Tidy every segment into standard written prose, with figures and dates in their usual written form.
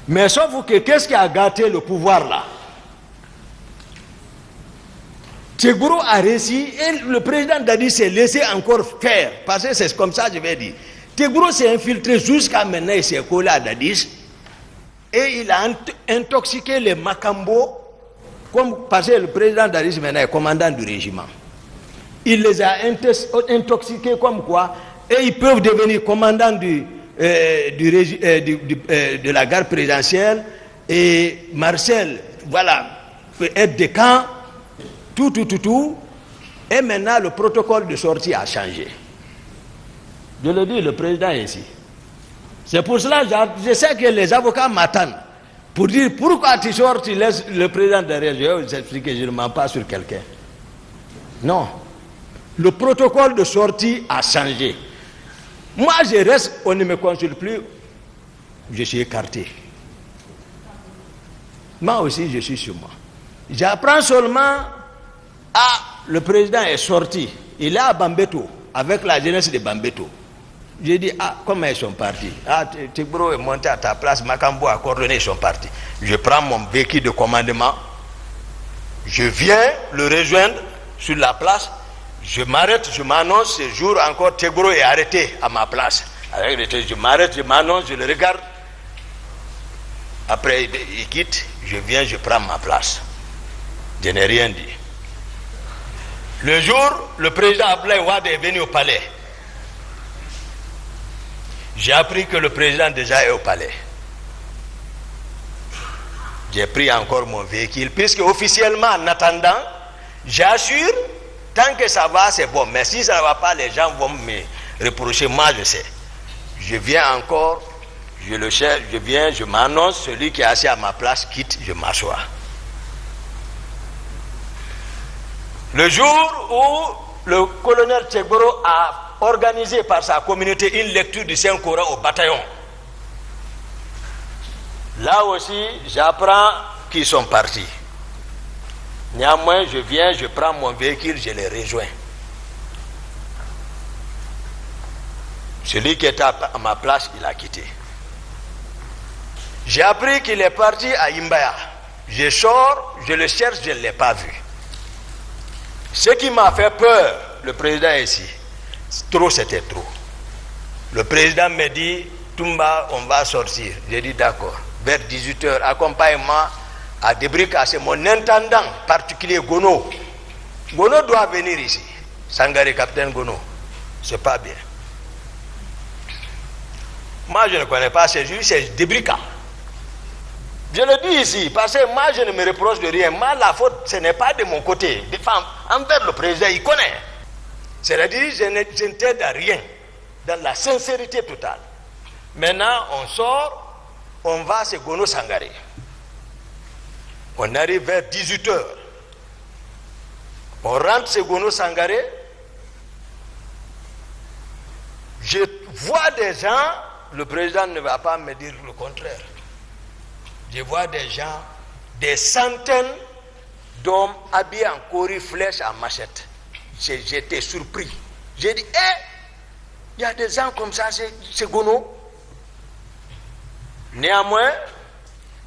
Mais sauf que qu'est-ce qui a gâté le pouvoir là? Tchegboro a réussi et le président Dadi s'est laissé encore faire. Parce que c'est comme ça, je vais dire. Tchegboro s'est infiltré jusqu'à maintenant, il s'est collé à Dadis. Et il a intoxiqué les Makambo. Parce que le président Dadis maintenant est commandant du régiment. Il les a intoxiqués comme quoi. Et ils peuvent devenir commandants de la garde présidentielle. Et Marcel, voilà, peut être des camps. Tout. Et maintenant, le protocole de sortie a changé. Je le dis, le président est ici. C'est pour cela que je sais que les avocats m'attendent pour dire pourquoi tu sors, tu laisses le président derrière. Je vais vous expliquer, je ne mens pas sur quelqu'un. Non. Le protocole de sortie a changé. Moi, je reste, on ne me consulte plus, je suis écarté. Moi aussi, je suis sur moi. J'apprends seulement. Le président est sorti. Il est à Bambeto, avec la jeunesse de Bambeto. J'ai dit, comment ils sont partis? Tchegboro est monté à ta place, Makambo a coordonné, ils sont partis. Je prends mon véhicule de commandement, je viens le rejoindre sur la place, je m'arrête, je m'annonce, ce jour encore, Tchegboro est arrêté à ma place. Je m'arrête, je m'annonce, je le regarde. Après, il quitte, je viens, je prends ma place. Je n'ai rien dit. Le jour, le président Abdoulaye Wade est venu au palais. J'ai appris que le président déjà est au palais. J'ai pris encore mon véhicule, puisque officiellement, en attendant, j'assure, tant que ça va, c'est bon. Mais si ça ne va pas, les gens vont me reprocher. Moi, je sais. Je viens encore, je le cherche, je viens, je m'annonce, celui qui est assis à ma place quitte, je m'assois. Le jour où le colonel Tchegboro a organisé par sa communauté une lecture du Saint-Coran au bataillon, là aussi, j'apprends qu'ils sont partis. Néanmoins, je viens, je prends mon véhicule, je les rejoins. Celui qui était à ma place, il a quitté. J'ai appris qu'il est parti à Imbaya. Je sors, je le cherche, je ne l'ai pas vu. Ce qui m'a fait peur, le président est ici. Trop, c'était trop. Le président me dit, Toumba, on va sortir. J'ai dit d'accord. Vers 18h, accompagne-moi à Debrika. C'est mon intendant particulier, Gono. Gono doit venir ici. Sangare, capitaine Gono. C'est pas bien. Moi, je ne connais pas ces juifs, c'est Debrika. Je le dis ici, parce que moi, je ne me reproche de rien. Moi, la faute, ce n'est pas de mon côté. Des femmes, envers le président, il connaît. C'est-à-dire, je ne t'aide à rien. Dans la sincérité totale. Maintenant, on sort, on va à Gono Sangare. On arrive vers 18h. On rentre chez Gono Sangare. Je vois des gens, le président ne va pas me dire le contraire. Je vois des gens, des centaines d'hommes habillés en cori, flèches, en machette. J'étais surpris. J'ai dit, il y a des gens comme ça, c'est Gono. Néanmoins,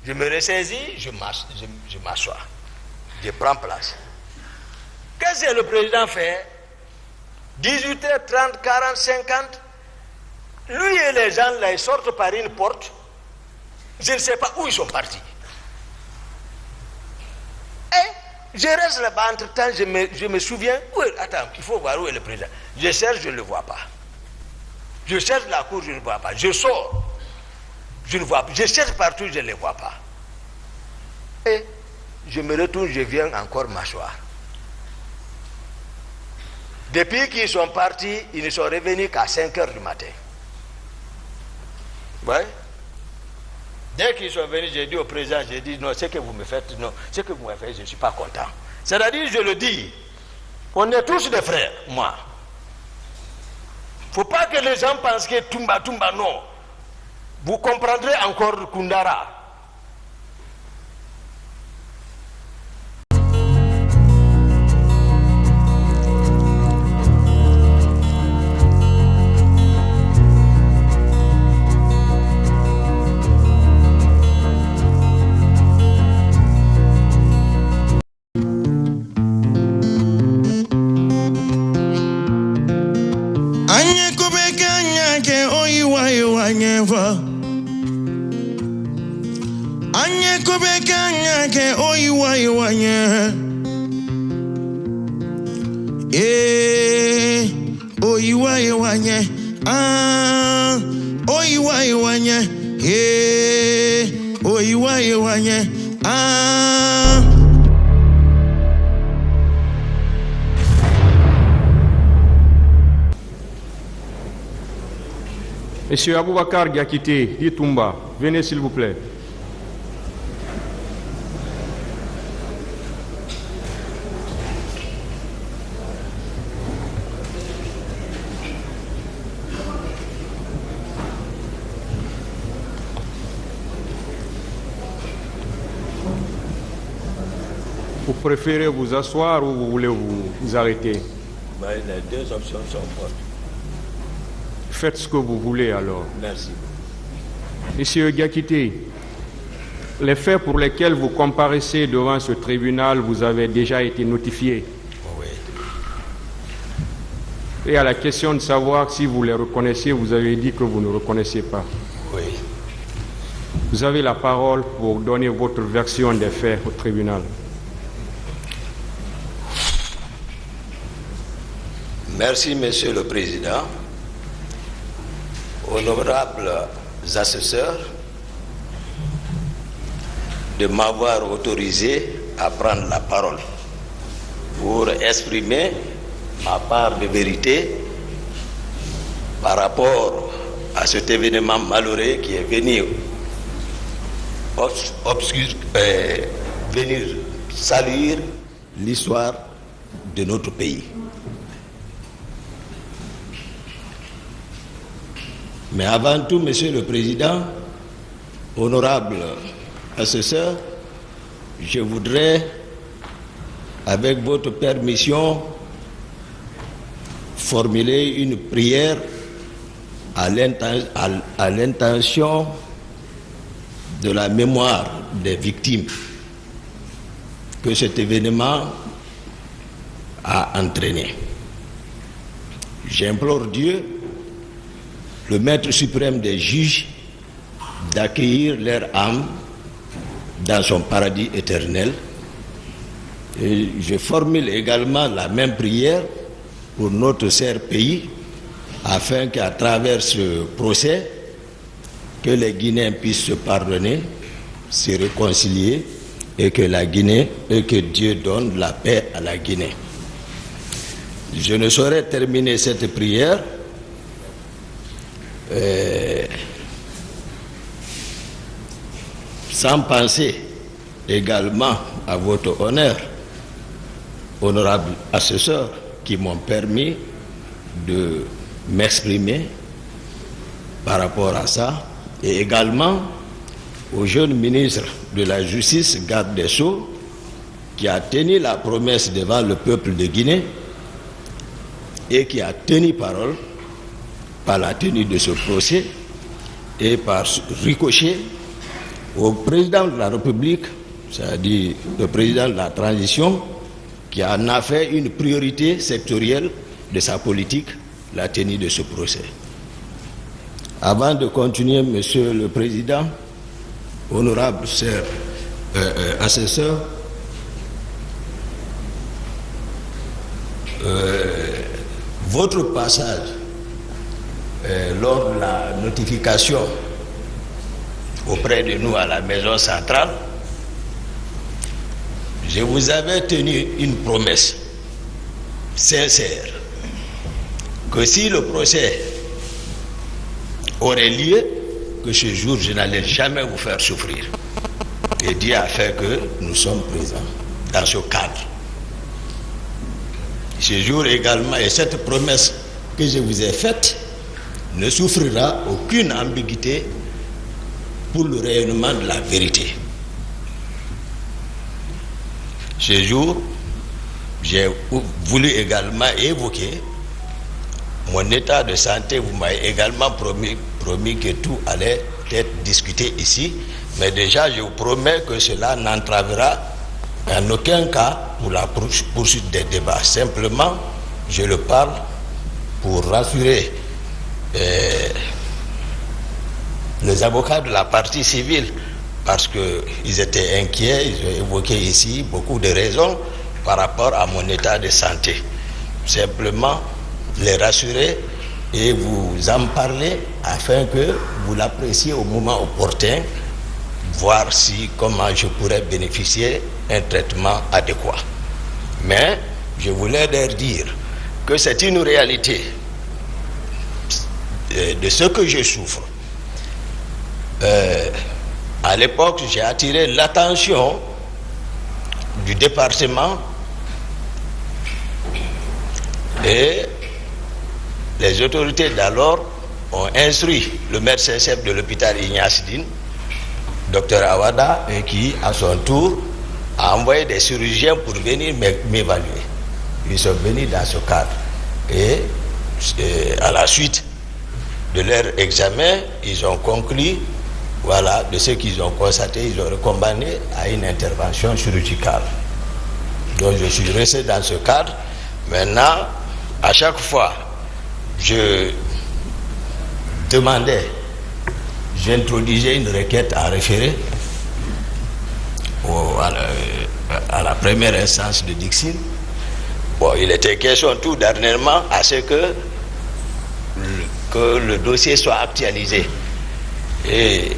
je me ressaisis, je m'assois. Je prends place. Qu'est-ce que le président fait? 18h30, 40, 50. Lui et les gens là, ils sortent par une porte. Je ne sais pas où ils sont partis. Et je reste là-bas, entre-temps, je me souviens. Attends, il faut voir où est le président. Je cherche, je ne le vois pas. Je cherche la cour, je ne le vois pas. Je sors, je ne vois pas. Je cherche partout, je ne le vois pas. Et je me retourne, je viens encore m'asseoir. Depuis qu'ils sont partis, ils ne sont revenus qu'à 5h du matin. Ouais. Dès qu'ils sont venus, j'ai dit au président, j'ai dit, non, ce que vous me faites, non, ce que vous me faites, je ne suis pas content. C'est-à-dire, je le dis, on est tous des frères, moi. Il ne faut pas que les gens pensent que Toumba, non. Vous comprendrez encore Koundara. Kobeka ke oyiwa iwanye. Oyiwa iwanye. Oyiwa iwanye. Oyiwa iwanye. Monsieur Aboubakar Diakité, Ditumba, venez s'il vous plaît. Vous préférez vous asseoir ou vous voulez vous arrêter? Les deux options sont bonnes. Faites ce que vous voulez alors. Merci. Monsieur Diakité, les faits pour lesquels vous comparaissez devant ce tribunal vous avez déjà été notifiés. Oui. Et à la question de savoir si vous les reconnaissez, vous avez dit que vous ne reconnaissez pas. Oui. Vous avez la parole pour donner votre version des faits au tribunal. Merci, Monsieur le Président. Honorables assesseurs, de m'avoir autorisé à prendre la parole pour exprimer ma part de vérité par rapport à cet événement malheureux qui est venu venir saluer l'histoire de notre pays. Mais avant tout, Monsieur le Président, honorable assesseur, je voudrais, avec votre permission, formuler une prière à l'intention de la mémoire des victimes que cet événement a entraîné. J'implore Dieu, le Maître suprême des juges, d'accueillir leur âme dans son paradis éternel. Et je formule également la même prière pour notre cher pays, afin qu'à travers ce procès, que les Guinéens puissent se pardonner, se réconcilier, et que la Guinée, et que Dieu donne la paix à la Guinée. Je ne saurais terminer cette prière sans penser également à votre honneur, honorable assesseur, qui m'ont permis de m'exprimer par rapport à ça, et également au jeune ministre de la Justice, garde des Sceaux, qui a tenu la promesse devant le peuple de Guinée et qui a tenu parole par la tenue de ce procès et par ricochet au président de la République, c'est-à-dire le président de la transition, qui en a fait une priorité sectorielle de sa politique, la tenue de ce procès. Avant de continuer, Monsieur le Président, honorable cher assesseur, votre passage lors de la notification auprès de nous à la maison centrale, je vous avais tenu une promesse sincère que si le procès aurait lieu, que ce jour je n'allais jamais vous faire souffrir. Et Dieu a fait que nous sommes présents dans ce cadre. Ce jour également, et cette promesse que je vous ai faite ne souffrira aucune ambiguïté pour le rayonnement de la vérité. Ce jour, j'ai voulu également évoquer mon état de santé. Vous m'avez également promis que tout allait être discuté ici, mais déjà je vous promets que cela n'entravera en aucun cas pour la poursuite des débats. Simplement, je le parle pour rassurer les avocats de la partie civile parce qu'ils étaient inquiets, ils ont évoqué ici beaucoup de raisons par rapport à mon état de santé. Simplement les rassurer et vous en parler afin que vous l'appréciez au moment opportun, voir comment je pourrais bénéficier d'un traitement adéquat. Mais je voulais leur dire que c'est une réalité de ce que je souffre. À l'époque, j'ai attiré l'attention du département et les autorités d'alors ont instruit le médecin-chef de l'hôpital Ignace Dine, Dr Awada, et qui, à son tour, a envoyé des chirurgiens pour venir m'évaluer. Ils sont venus dans ce cadre. Et à la suite de leur examen, ils ont conclu, voilà, de ce qu'ils ont constaté, ils ont recommandé à une intervention chirurgicale. Donc je suis resté dans ce cadre. Maintenant, à chaque fois, je demandais, j'introduisais une requête à référer à la première instance de Dixine. Bon, il était question tout dernièrement à ce que le dossier soit actualisé. Et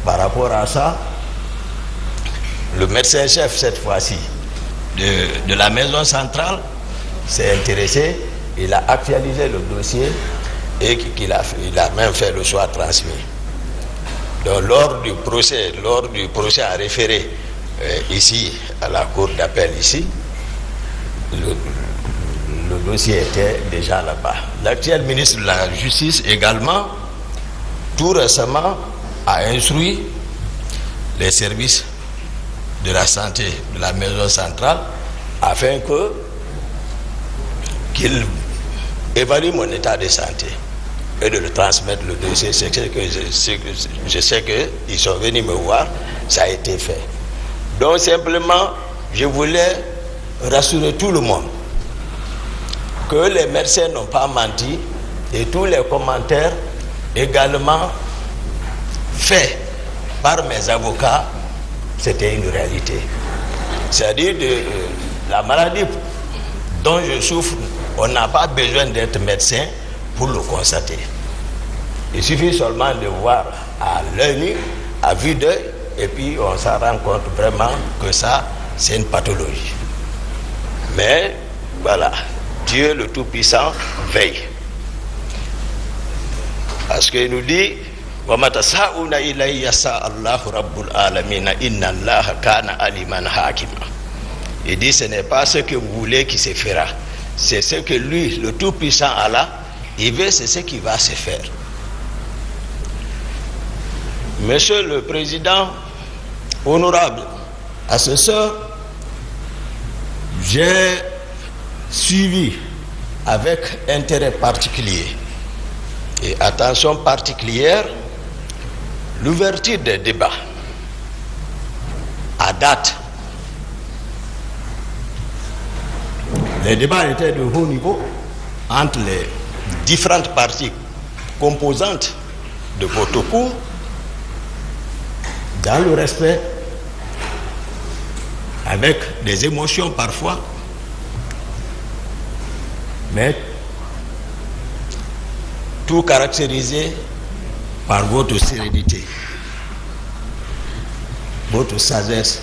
par rapport à ça, le médecin-chef, cette fois-ci, de la maison centrale, s'est intéressé, il a actualisé le dossier et il a même fait le choix transmis. Donc lors du procès à référer ici, à la cour d'appel ici, le dossier était déjà là-bas. L'actuel ministre de la Justice également, tout récemment, a instruit les services de la santé de la maison centrale afin qu'il évalue mon état de santé et de le transmettre le dossier. Je sais qu'ils sont venus me voir, ça a été fait. Donc simplement, je voulais rassurer tout le monde que les médecins n'ont pas menti et tous les commentaires également faits par mes avocats, c'était une réalité. C'est-à-dire la maladie dont je souffre, on n'a pas besoin d'être médecin pour le constater. Il suffit seulement de voir à l'œil nu, à vue d'œil, et puis on s'en rend compte vraiment que ça, c'est une pathologie. Mais voilà, Dieu le Tout-Puissant veille. Parce qu'il nous dit, il dit, ce n'est pas ce que vous voulez qui se fera, c'est ce que lui, le Tout-Puissant Allah, il veut, c'est ce qui va se faire. Monsieur le Président, honorable assesseur, j'ai suivi avec intérêt particulier et attention particulière l'ouverture des débats à date. Les débats étaient de haut niveau entre les différentes parties composantes de votre cours, dans le respect, avec des émotions parfois, mais tout caractérisé par votre sérénité, votre sagesse.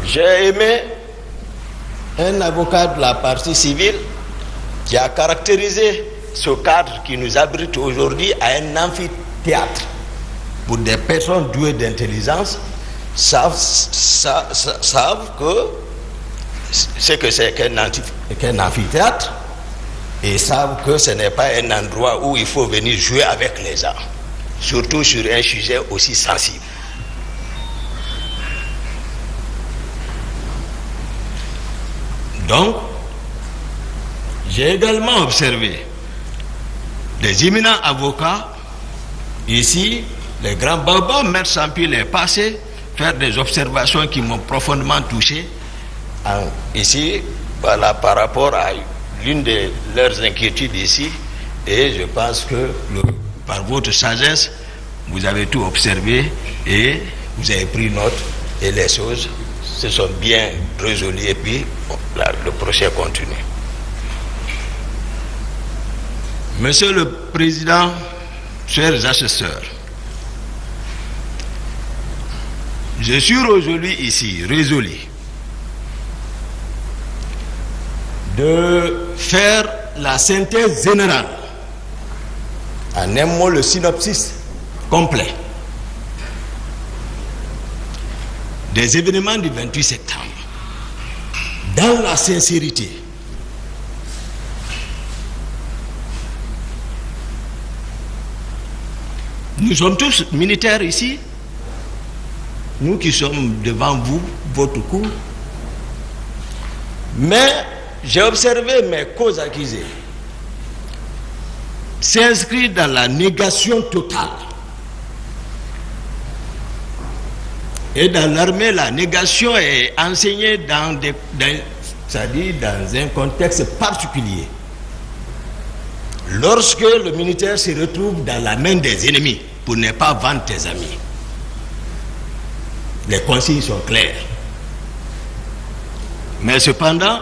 J'ai aimé un avocat de la partie civile qui a caractérisé ce cadre qui nous abrite aujourd'hui à un amphithéâtre pour des personnes douées d'intelligence savent que ce que c'est qu'un amphithéâtre et savent que ce n'est pas un endroit où il faut venir jouer avec les gens, surtout sur un sujet aussi sensible. Donc, j'ai également observé des éminents avocats ici, les grands babas, Maître Sampil est passé faire des observations qui m'ont profondément touché ici, voilà, par rapport à l'une de leurs inquiétudes ici, et je pense que par votre sagesse, vous avez tout observé et vous avez pris note et les choses se sont bien résolues et puis le procès continue. Monsieur le Président, chers assesseurs, je suis aujourd'hui ici résolu de faire la synthèse générale, en un mot le synopsis complet des événements du 28 septembre, dans la sincérité. Nous sommes tous militaires ici, nous qui sommes devant vous, votre cour, mais j'ai observé mes causes accusées s'inscrire dans la négation totale. Et dans l'armée, la négation est enseignée c'est-à-dire dans un contexte particulier. Lorsque le militaire se retrouve dans la main des ennemis, pour ne pas vendre tes amis. Les consignes sont claires. Mais cependant,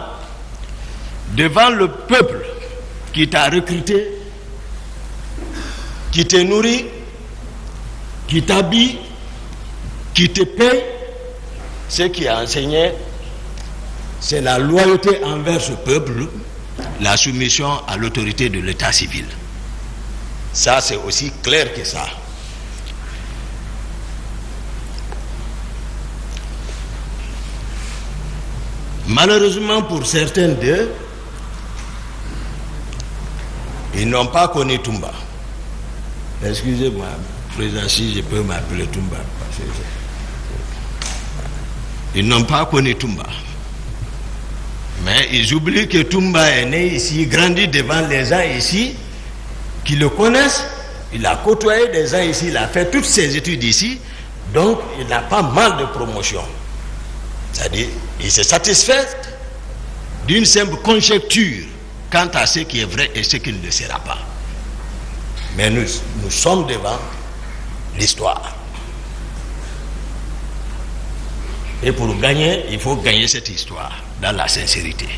devant le peuple qui t'a recruté, qui te nourrit, qui t'habille, qui te paye, ce qui a enseigné, c'est la loyauté envers ce peuple, la soumission à l'autorité de l'état civil. Ça, c'est aussi clair que ça. Malheureusement pour certains d'eux, ils n'ont pas connu Toumba. Excusez-moi, président, si je peux m'appeler Toumba. Ils n'ont pas connu Toumba. Mais ils oublient que Toumba est né ici, grandi devant les gens ici, qui le connaissent. Il a côtoyé des gens ici, il a fait toutes ses études ici, donc il n'a pas mal de promotion. C'est-à-dire, il se satisfait d'une simple conjecture quant à ce qui est vrai et ce qui ne le sera pas. Mais nous sommes devant l'histoire. Et pour gagner, il faut gagner cette histoire dans la sincérité.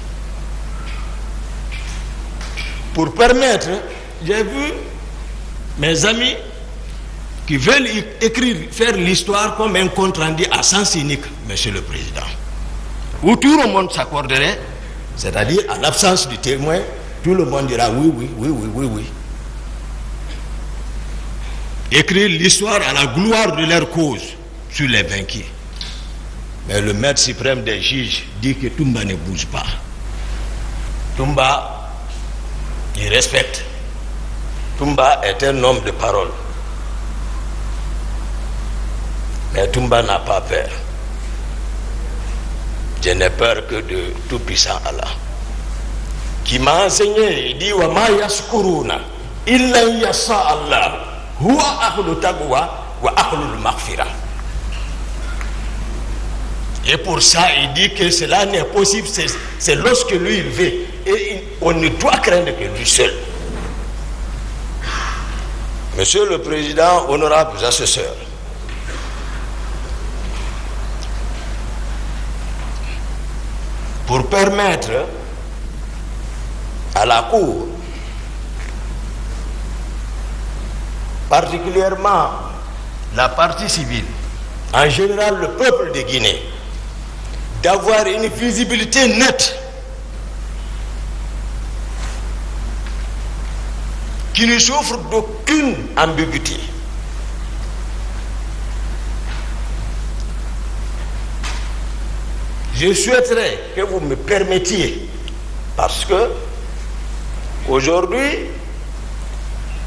Pour permettre, j'ai vu mes amis qui veulent écrire, faire l'histoire comme un compte rendu à sens unique, Monsieur le Président, où tout le monde s'accorderait, c'est-à-dire à l'absence du témoin, tout le monde dira oui, oui, oui, oui, oui, oui. Écrire l'histoire à la gloire de leur cause sur les vaincus. Mais le maître suprême des juges dit que Toumba ne bouge pas. Toumba, il respecte. Toumba est un homme de parole. Mais Toumba n'a pas peur. Je n'ai peur que de tout-puissant Allah, qui m'a enseigné, il dit wa ma yaskuruna illa yasa Allah huwa ahlul taqwa wa ahlul maghfira. Et pour ça, il dit que cela n'est possible, c'est lorsque lui il veut. Et on ne doit craindre que lui seul. Monsieur le Président, honorables assesseurs, pour permettre à la Cour, particulièrement la partie civile, en général le peuple de Guinée, d'avoir une visibilité nette qui ne souffre d'aucune ambiguïté. Je souhaiterais que vous me permettiez, parce que aujourd'hui,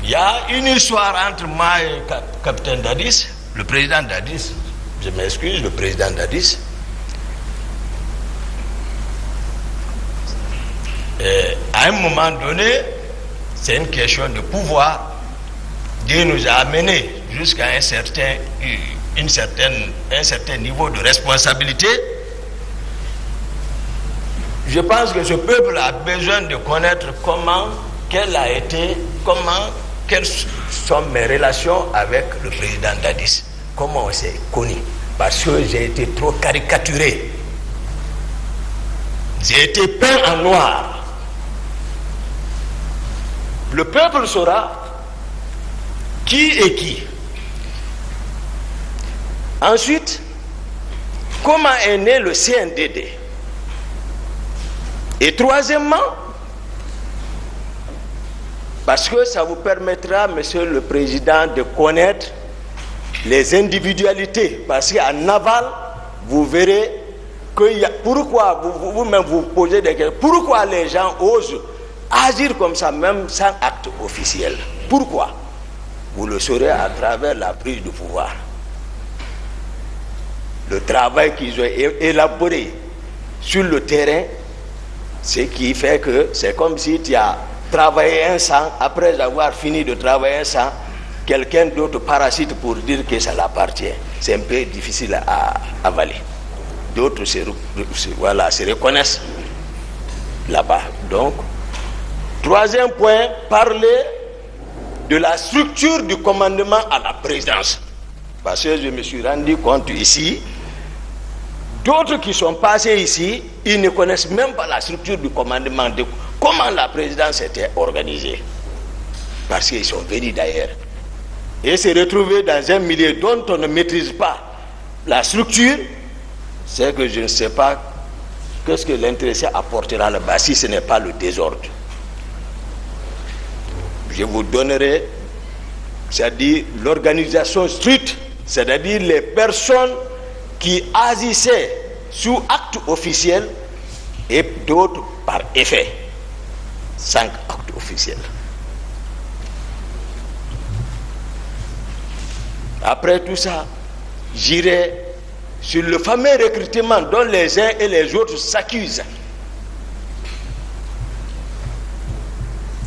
il y a une histoire entre moi et le capitaine Dadis, le président Dadis, je m'excuse, le président Dadis. Et à un moment donné, c'est une question de pouvoir. Dieu nous a amenés jusqu'à un certain niveau de responsabilité. Je pense que ce peuple a besoin de connaître comment quelles sont mes relations avec le président Dadis. Comment on s'est connu? Parce que j'ai été trop caricaturé. J'ai été peint en noir. Le peuple saura qui est qui. Ensuite, comment est né le CNDD? Et troisièmement, parce que ça vous permettra, Monsieur le Président, de connaître les individualités. Parce qu'en aval, vous verrez que pourquoi vous-même vous posez des questions. Pourquoi les gens osent agir comme ça, même sans acte officiel? Pourquoi? Vous le saurez à travers la prise de pouvoir. Le travail qu'ils ont élaboré sur le terrain, ce qui fait que c'est comme si tu as travaillé un sang, après avoir fini de travailler un sang, quelqu'un d'autre parasite pour dire que ça l'appartient. C'est un peu difficile à avaler. D'autres se reconnaissent là-bas. Donc, troisième point, parler de la structure du commandement à la présidence. Parce que je me suis rendu compte ici, d'autres qui sont passés ici, ils ne connaissent même pas la structure du commandement, de comment la présidence était organisée. Parce qu'ils sont venus d'ailleurs. Et se retrouver dans un milieu dont on ne maîtrise pas la structure, c'est que je ne sais pas qu'est-ce que l'intéressé apportera là-bas si ce n'est pas le désordre. Je vous donnerai, c'est-à-dire l'organisation stricte, c'est-à-dire les personnes qui agissaient sous acte officiel et d'autres par effet. 5 actes officiels. Après tout ça, j'irai sur le fameux recrutement dont les uns et les autres s'accusent.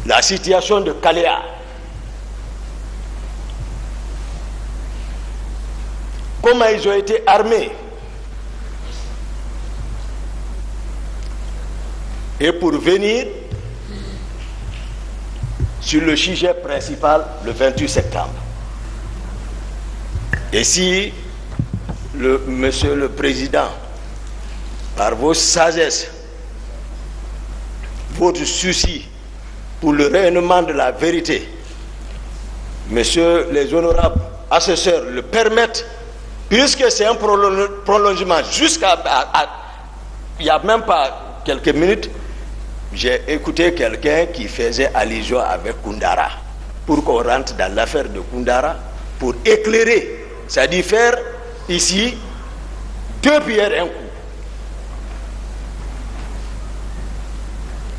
La situation de Kaléa. Comment ils ont été armés. Et pour venir sur le sujet principal le 28 septembre. Et si Monsieur le Président, par vos sagesses, votre souci pour le rayonnement de la vérité, Messieurs les honorables assesseurs le permettent, puisque c'est un prolongement jusqu'à... Il n'y a même pas quelques minutes, j'ai écouté quelqu'un qui faisait allusion avec Koundara, pour qu'on rentre dans l'affaire de Koundara, pour éclairer, c'est-à-dire faire ici 2 pierres un coup.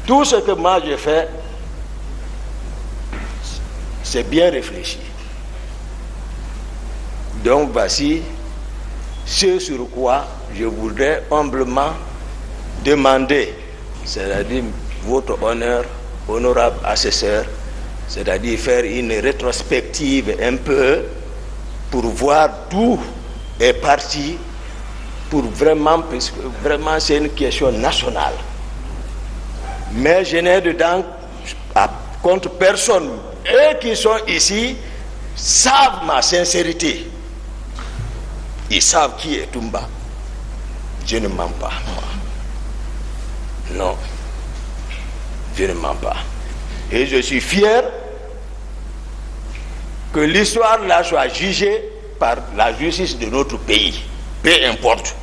Tout ce que moi j'ai fait, c'est bien réfléchi. Donc voici ce sur quoi je voudrais humblement demander, c'est-à-dire votre honneur, honorable assesseur, c'est-à-dire faire une rétrospective un peu pour voir d'où est parti, pour vraiment, parce que vraiment c'est une question nationale. Mais je n'ai dedans contre personne. Eux qui sont ici savent ma sincérité. Ils savent qui est Toumba. Je ne mens pas, moi. Non. Je ne mens pas. Et je suis fier que l'histoire là soit jugée par la justice de notre pays. Peu importe.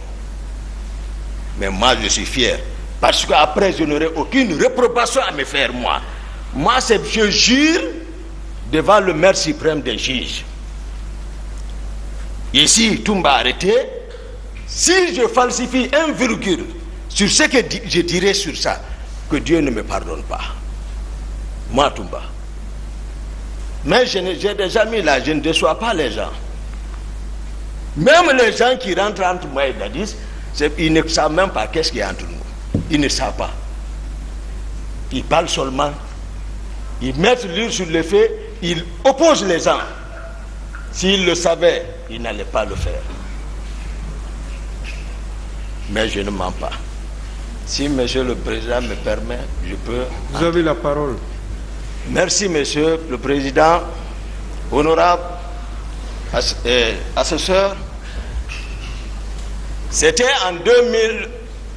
Mais moi je suis fier. Parce qu'après je n'aurai aucune réprobation à me faire moi. Moi je jure devant le maître suprême des juges. Ici, Toumba arrêté. Si je falsifie un virgule sur ce que je dirai sur ça, que Dieu ne me pardonne pas. Moi, Toumba. Mais j'ai des amis là, je ne déçois pas les gens. Même les gens qui rentrent entre moi et Dadis, ils ne savent même pas qu'est-ce qu'il y a entre nous. Ils ne savent pas. Ils parlent seulement. Ils mettent l'huile sur le feu, ils opposent les gens. S'ils le savaient, ils n'allaient pas le faire. Mais je ne mens pas. Si Monsieur le Président me permet, je peux... Vous avez la parole. Merci, Monsieur le Président. Honorable assesseur, c'était en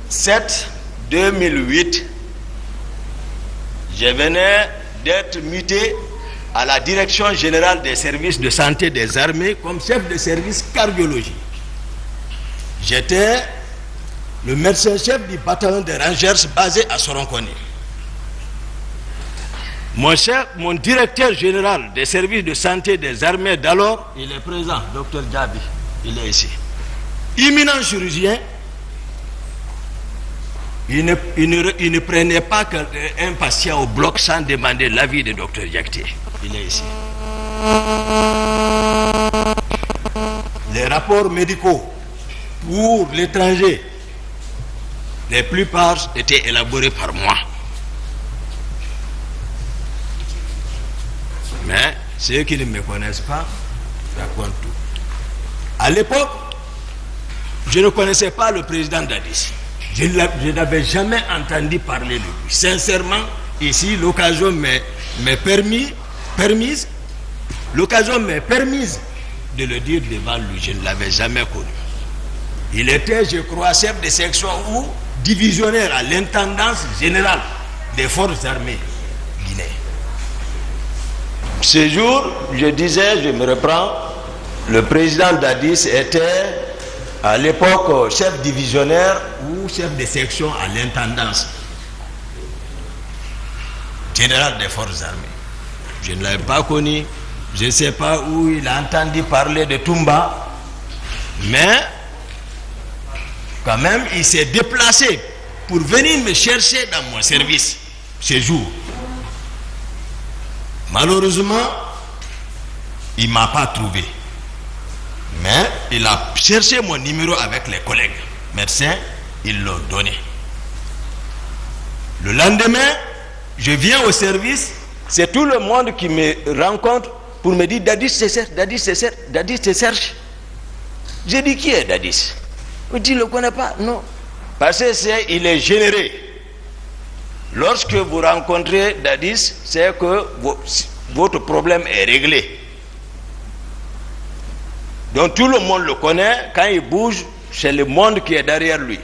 2007-2008, je venais d'être muté à la Direction générale des services de santé des armées comme chef de service cardiologie. J'étais le médecin-chef du bataillon des Rangers basé à Soronconi. Mon directeur général des services de santé des armées d'alors, il est présent, Dr Djabi, il est ici. Imminent chirurgien, il ne prenait pas un patient au bloc sans demander l'avis de Dr Diakité. Il est ici. Les rapports médicaux pour l'étranger, les plupart étaient élaborés par moi. Mais ceux qui ne me connaissent pas racontent tout. À l'époque, je ne connaissais pas le président Dadis. Je n'avais jamais entendu parler de lui. Sincèrement, ici, l'occasion m'est permise de le dire devant lui. Je ne l'avais jamais connu. Il était, je crois, chef de section ou divisionnaire à l'intendance générale des forces armées guinéennes. Ce jour, je disais, je me reprends, le président Dadis était à l'époque chef divisionnaire ou chef de section à l'intendance générale des forces armées. Je ne l'avais pas connu, je ne sais pas où il a entendu parler de Toumba, mais quand même il s'est déplacé pour venir me chercher dans mon service ce jour. Malheureusement, il ne m'a pas trouvé. Mais il a cherché mon numéro avec les collègues médecins, ils l'ont donné. Le lendemain, je viens au service, c'est tout le monde qui me rencontre pour me dire Dadis te cherche, Dadis te cherche, Dadis te cherche. J'ai dit qui est Dadis? Il dit, il ne le connaît pas. Non. Parce qu'il est généré. Lorsque vous rencontrez Dadis, c'est que votre problème est réglé. Donc tout le monde le connaît. Quand il bouge, c'est le monde qui est derrière lui.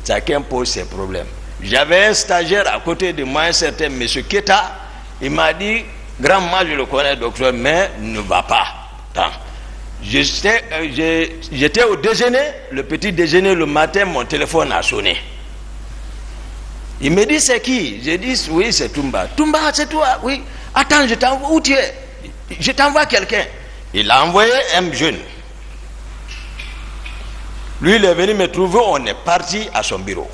Chacun pose ses problèmes. J'avais un stagiaire à côté de moi, un certain M. Keta. Il m'a dit, grand moi je le connais, docteur, mais ne va pas. J'étais au déjeuner, le petit déjeuner le matin, mon téléphone a sonné. Il me dit, c'est qui? J'ai dit, oui, c'est Toumba. Toumba, c'est toi? Oui. Attends, je t'envoie. Où tu es? Je t'envoie quelqu'un. Il a envoyé un jeune. Lui, il est venu me trouver, on est parti à son bureau.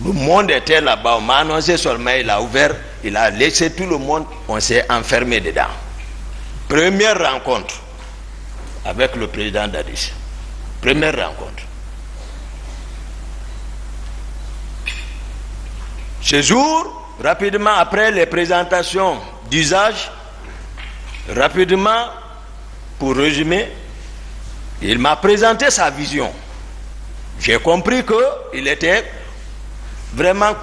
Le monde était là-bas, on m'a annoncé seulement, il a ouvert, il a laissé tout le monde, on s'est enfermé dedans. Première rencontre avec le président Dadis. Première rencontre. Ce jour, rapidement après les présentations d'usage, rapidement, pour résumer, il m'a présenté sa vision. J'ai compris qu'il était vraiment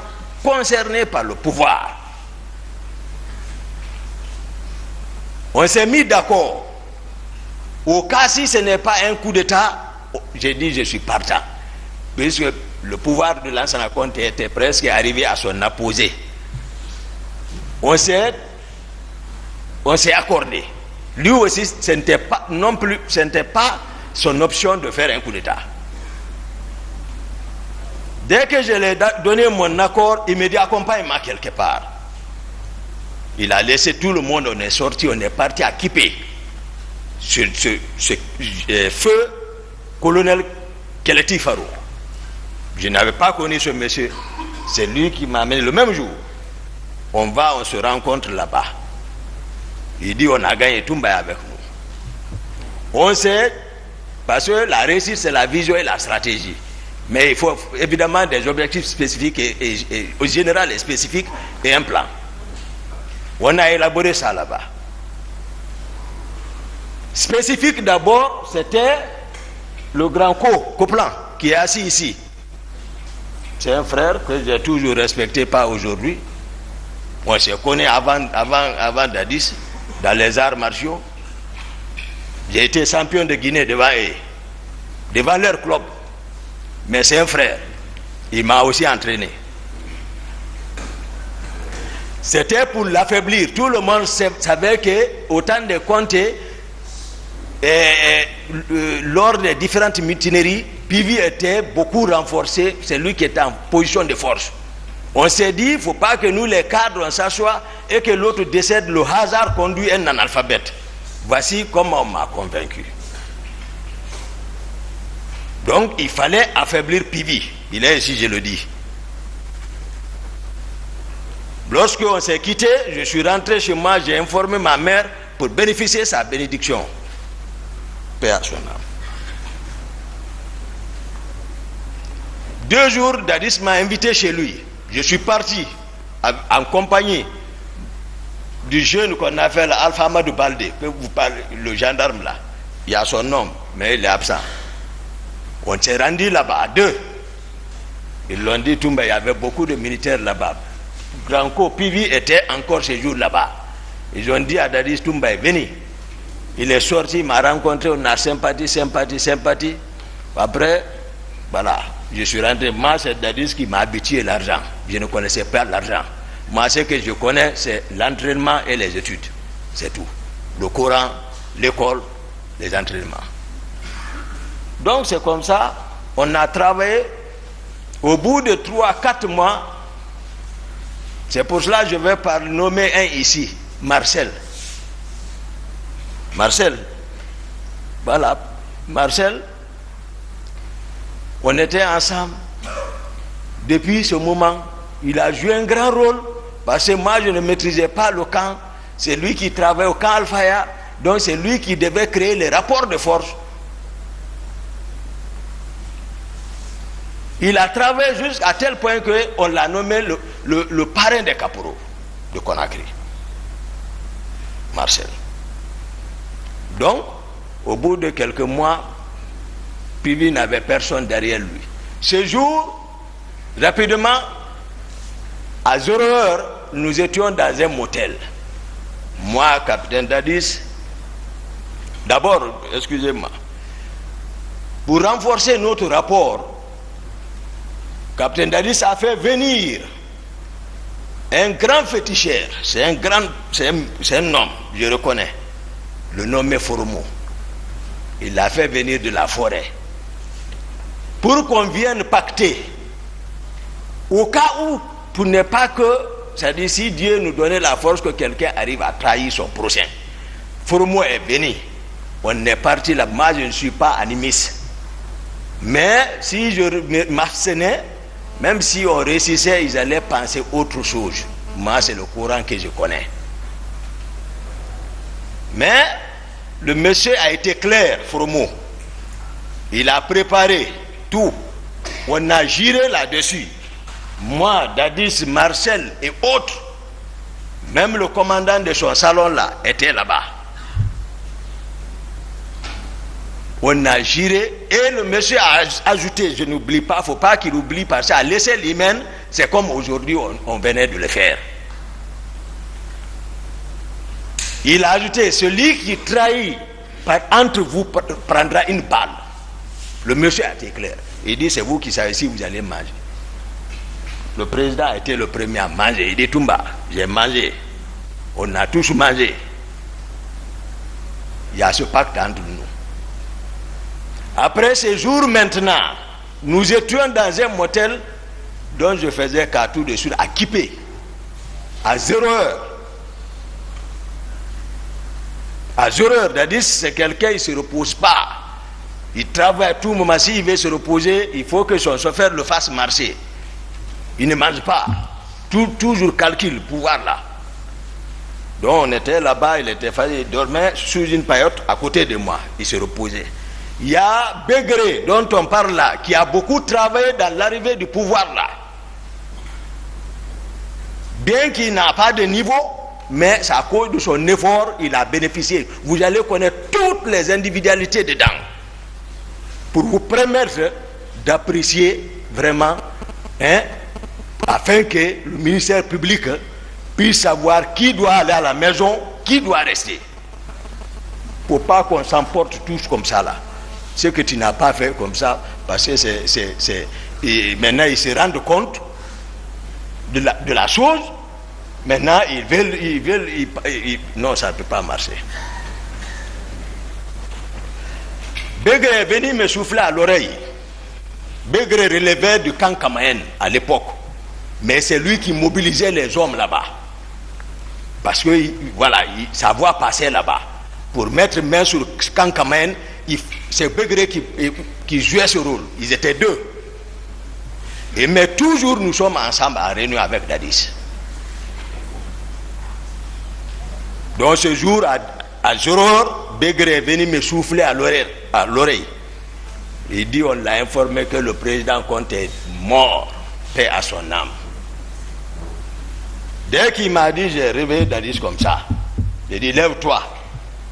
concerné par le pouvoir. On s'est mis d'accord. Au cas si ce n'est pas un coup d'État, j'ai dit je suis partant. Puisque le pouvoir de Lansana Conté était presque arrivé à son apogée. On s'est accordé. Lui aussi, ce n'était pas non plus, ce n'était pas son option de faire un coup d'État. Dès que je lui ai donné mon accord, il me dit accompagne-moi quelque part. Il a laissé tout le monde, on est sorti, on est parti à Kipé. Sur ce feu colonel Keleti Farou. Je n'avais pas connu ce monsieur. C'est lui qui m'a amené le même jour. On se rencontre là-bas. Il dit on a gagné Toumba avec nous. On sait, parce que la réussite c'est la vision et la stratégie. Mais il faut évidemment des objectifs spécifiques et au général et spécifiques et un plan. On a élaboré ça là-bas. Spécifique d'abord, c'était le grand Coplan qui est assis ici. C'est un frère que j'ai toujours respecté, pas aujourd'hui. On se connaît avant Dadis, dans les arts martiaux. J'ai été champion de Guinée devant eux, devant leur club. Mais c'est un frère. Il m'a aussi entraîné. C'était pour l'affaiblir. Tout le monde savait que autant de Conté, lors des différentes mutineries, Pivi était beaucoup renforcé. C'est lui qui était en position de force. On s'est dit, il ne faut pas que nous les cadres on s'assoient et que l'autre décède. Le hasard conduit un analphabète. Voici comment on m'a convaincu. Donc il fallait affaiblir Pivi. Il est ici, je le dis. Lorsqu'on s'est quitté, je suis rentré chez moi, j'ai informé ma mère pour bénéficier de sa bénédiction. Paix à son âme. 2 jours, Dadis m'a invité chez lui. Je suis parti en compagnie du jeune qu'on appelle Alpha Amadou Baldé, que vous parlez, le gendarme là. Il y a son nom, mais il est absent. On s'est rendu là-bas à 2. Ils l'ont dit, Toumba, il y avait beaucoup de militaires là-bas. Granco Pivi était encore ce jour là-bas. Ils ont dit à Dadis, Toumba, venez. Il est sorti, il m'a rencontré, on a sympathie. Après, voilà, je suis rentré. Moi, c'est Dadis qui m'a habitué l'argent. Je ne connaissais pas l'argent. Moi, ce que je connais, c'est l'entraînement et les études. C'est tout. Le Coran, l'école, les entraînements. Donc, c'est comme ça, on a travaillé. Au bout de 3-4 mois, c'est pour cela que je vais nommer un ici, Marcel. Voilà, Marcel, on était ensemble. Depuis ce moment, il a joué un grand rôle, parce que moi je ne maîtrisais pas le camp. C'est lui qui travaillait au camp Al-Faya, donc c'est lui qui devait créer les rapports de force. Il a travaillé jusqu'à tel point qu'on l'a nommé le parrain des caporaux de Conakry. Marcel. Donc, au bout de quelques mois, Pivi n'avait personne derrière lui. Ce jour, rapidement, à 0h, nous étions dans un motel. Moi, capitaine Dadis, d'abord, excusez-moi, pour renforcer notre rapport, capitaine Dadis a fait venir un grand féticheur. C'est un homme, je reconnais. Le nom est Foromo. Il l'a fait venir de la forêt pour qu'on vienne pacter. Au cas où, pour ne pas que, c'est-à-dire si Dieu nous donnait la force que quelqu'un arrive à trahir son prochain. Foromo est venu. On est parti là. Moi, je ne suis pas animiste. Mais si je m'abstenais, même si on réussissait, ils allaient penser autre chose. Moi, c'est le Coran que je connais. Mais le monsieur a été clair, Foromo. Il a préparé tout. On a giré là-dessus. Moi, Dadis, Marcel et autres, même le commandant de son salon là, était là-bas. On a giré et le monsieur a ajouté, je n'oublie pas, il ne faut pas qu'il oublie parce qu'à laisser l'hymen, c'est comme aujourd'hui on venait de le faire. Il a ajouté, celui qui trahit entre vous prendra une balle. Le monsieur a été clair. Il dit, c'est vous qui savez si vous allez manger. Le président a été le premier à manger. Il dit, Toumba, j'ai mangé. On a tous mangé. Il y a ce pacte entre nous. Après ces jours maintenant, nous étions dans un motel dont je faisais qu'à tout de suite à Kipé, à 0h. À 0h, Dadis, c'est quelqu'un, il ne se repose pas. Il travaille à tout moment. S'il veut se reposer, il faut que son chauffeur le fasse marcher. Il ne mange pas. Toujours calcul, pouvoir là. Donc on était là-bas, il dormait sous une paillote à côté de moi. Il se reposait. Il y a Bégré, dont on parle là, qui a beaucoup travaillé dans l'arrivée du pouvoir là. Bien qu'il n'a pas de niveau, mais c'est à cause de son effort, il a bénéficié. Vous allez connaître toutes les individualités dedans. Pour vous permettre d'apprécier vraiment, afin que le ministère public puisse savoir qui doit aller à la maison, qui doit rester. Pour pas qu'on s'emporte tous comme ça là. Ce que tu n'as pas fait comme ça, parce que et maintenant ils se rendent compte de la chose. Maintenant ils veulent non, ça ne peut pas marcher. Begré est venu me souffler à l'oreille. Begré relevait du camp Kamaen à l'époque. Mais c'est lui qui mobilisait les hommes là-bas. Parce que voilà, sa voix passait là-bas. Pour mettre main sur le camp Kamaen, c'est Begré qui jouait ce rôle. Ils étaient deux. Mais toujours nous sommes ensemble en réunion avec Dadis. Donc ce jour, à Zoror, Begré est venu me souffler à l'oreille. Il dit, on l'a informé que le président Conte est mort, paix à son âme. Dès qu'il m'a dit, j'ai réveillé Dadis comme ça. J'ai dit, lève-toi.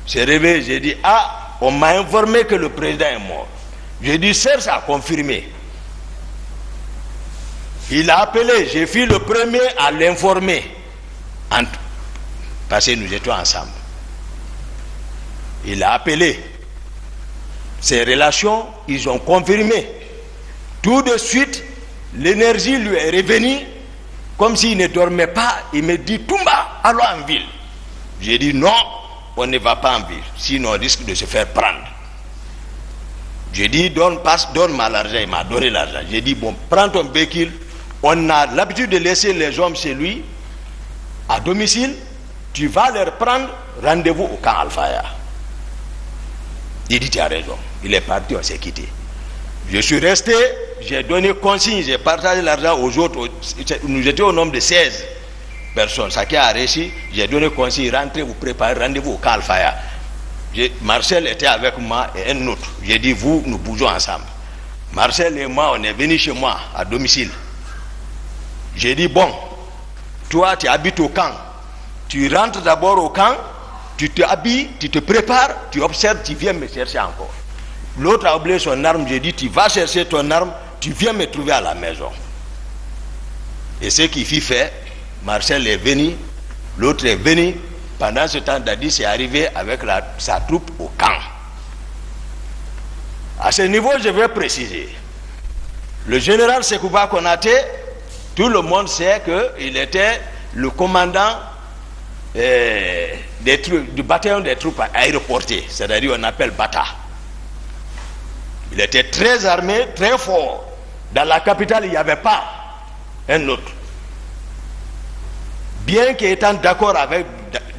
J'ai réveillé, j'ai dit, ah, on m'a informé que le président est mort. J'ai dit, Serge a confirmé. Il a appelé, j'ai fait le premier à l'informer. Parce que nous étions ensemble. Il a appelé. Ses relations, ils ont confirmé. Tout de suite, l'énergie lui est revenue, comme s'il ne dormait pas. Il me dit, Toumba, allons en ville. J'ai dit, non, on ne va pas en ville, sinon on risque de se faire prendre. J'ai dit, donne-moi l'argent. Il m'a donné l'argent. J'ai dit, bon, prends ton véhicule. On a l'habitude de laisser les hommes chez lui, à domicile. Tu vas leur prendre rendez-vous au camp Alfaya. Il dit, tu as raison. Il est parti, on s'est quitté. Je suis resté, j'ai donné consigne, j'ai partagé l'argent aux autres. Nous étions au nombre de 16 personnes. Ça qui a réussi, j'ai donné consigne, rentrez, vous préparez rendez-vous au camp Alfaya. Marcel était avec moi et un autre. J'ai dit, vous, nous bougeons ensemble. Marcel et moi, on est venus chez moi, à domicile. J'ai dit, bon, toi, tu habites au camp. Tu rentres d'abord au camp, tu te habilles, tu te prépares, tu observes, tu viens me chercher encore. L'autre a oublié son arme, j'ai dit, tu vas chercher ton arme, tu viens me trouver à la maison. Et ce qui fit fait, Marcel est venu, l'autre est venu. Pendant ce temps, Dadis est arrivé avec sa troupe au camp. À ce niveau, je vais préciser. Le général Sekouba Konaté, tout le monde sait qu'il était le commandant du bataillon des troupes aéroportées, c'est-à-dire on appelle Bata. Il était très armé, très fort. Dans la capitale, il n'y avait pas un autre. Bien qu'étant d'accord avec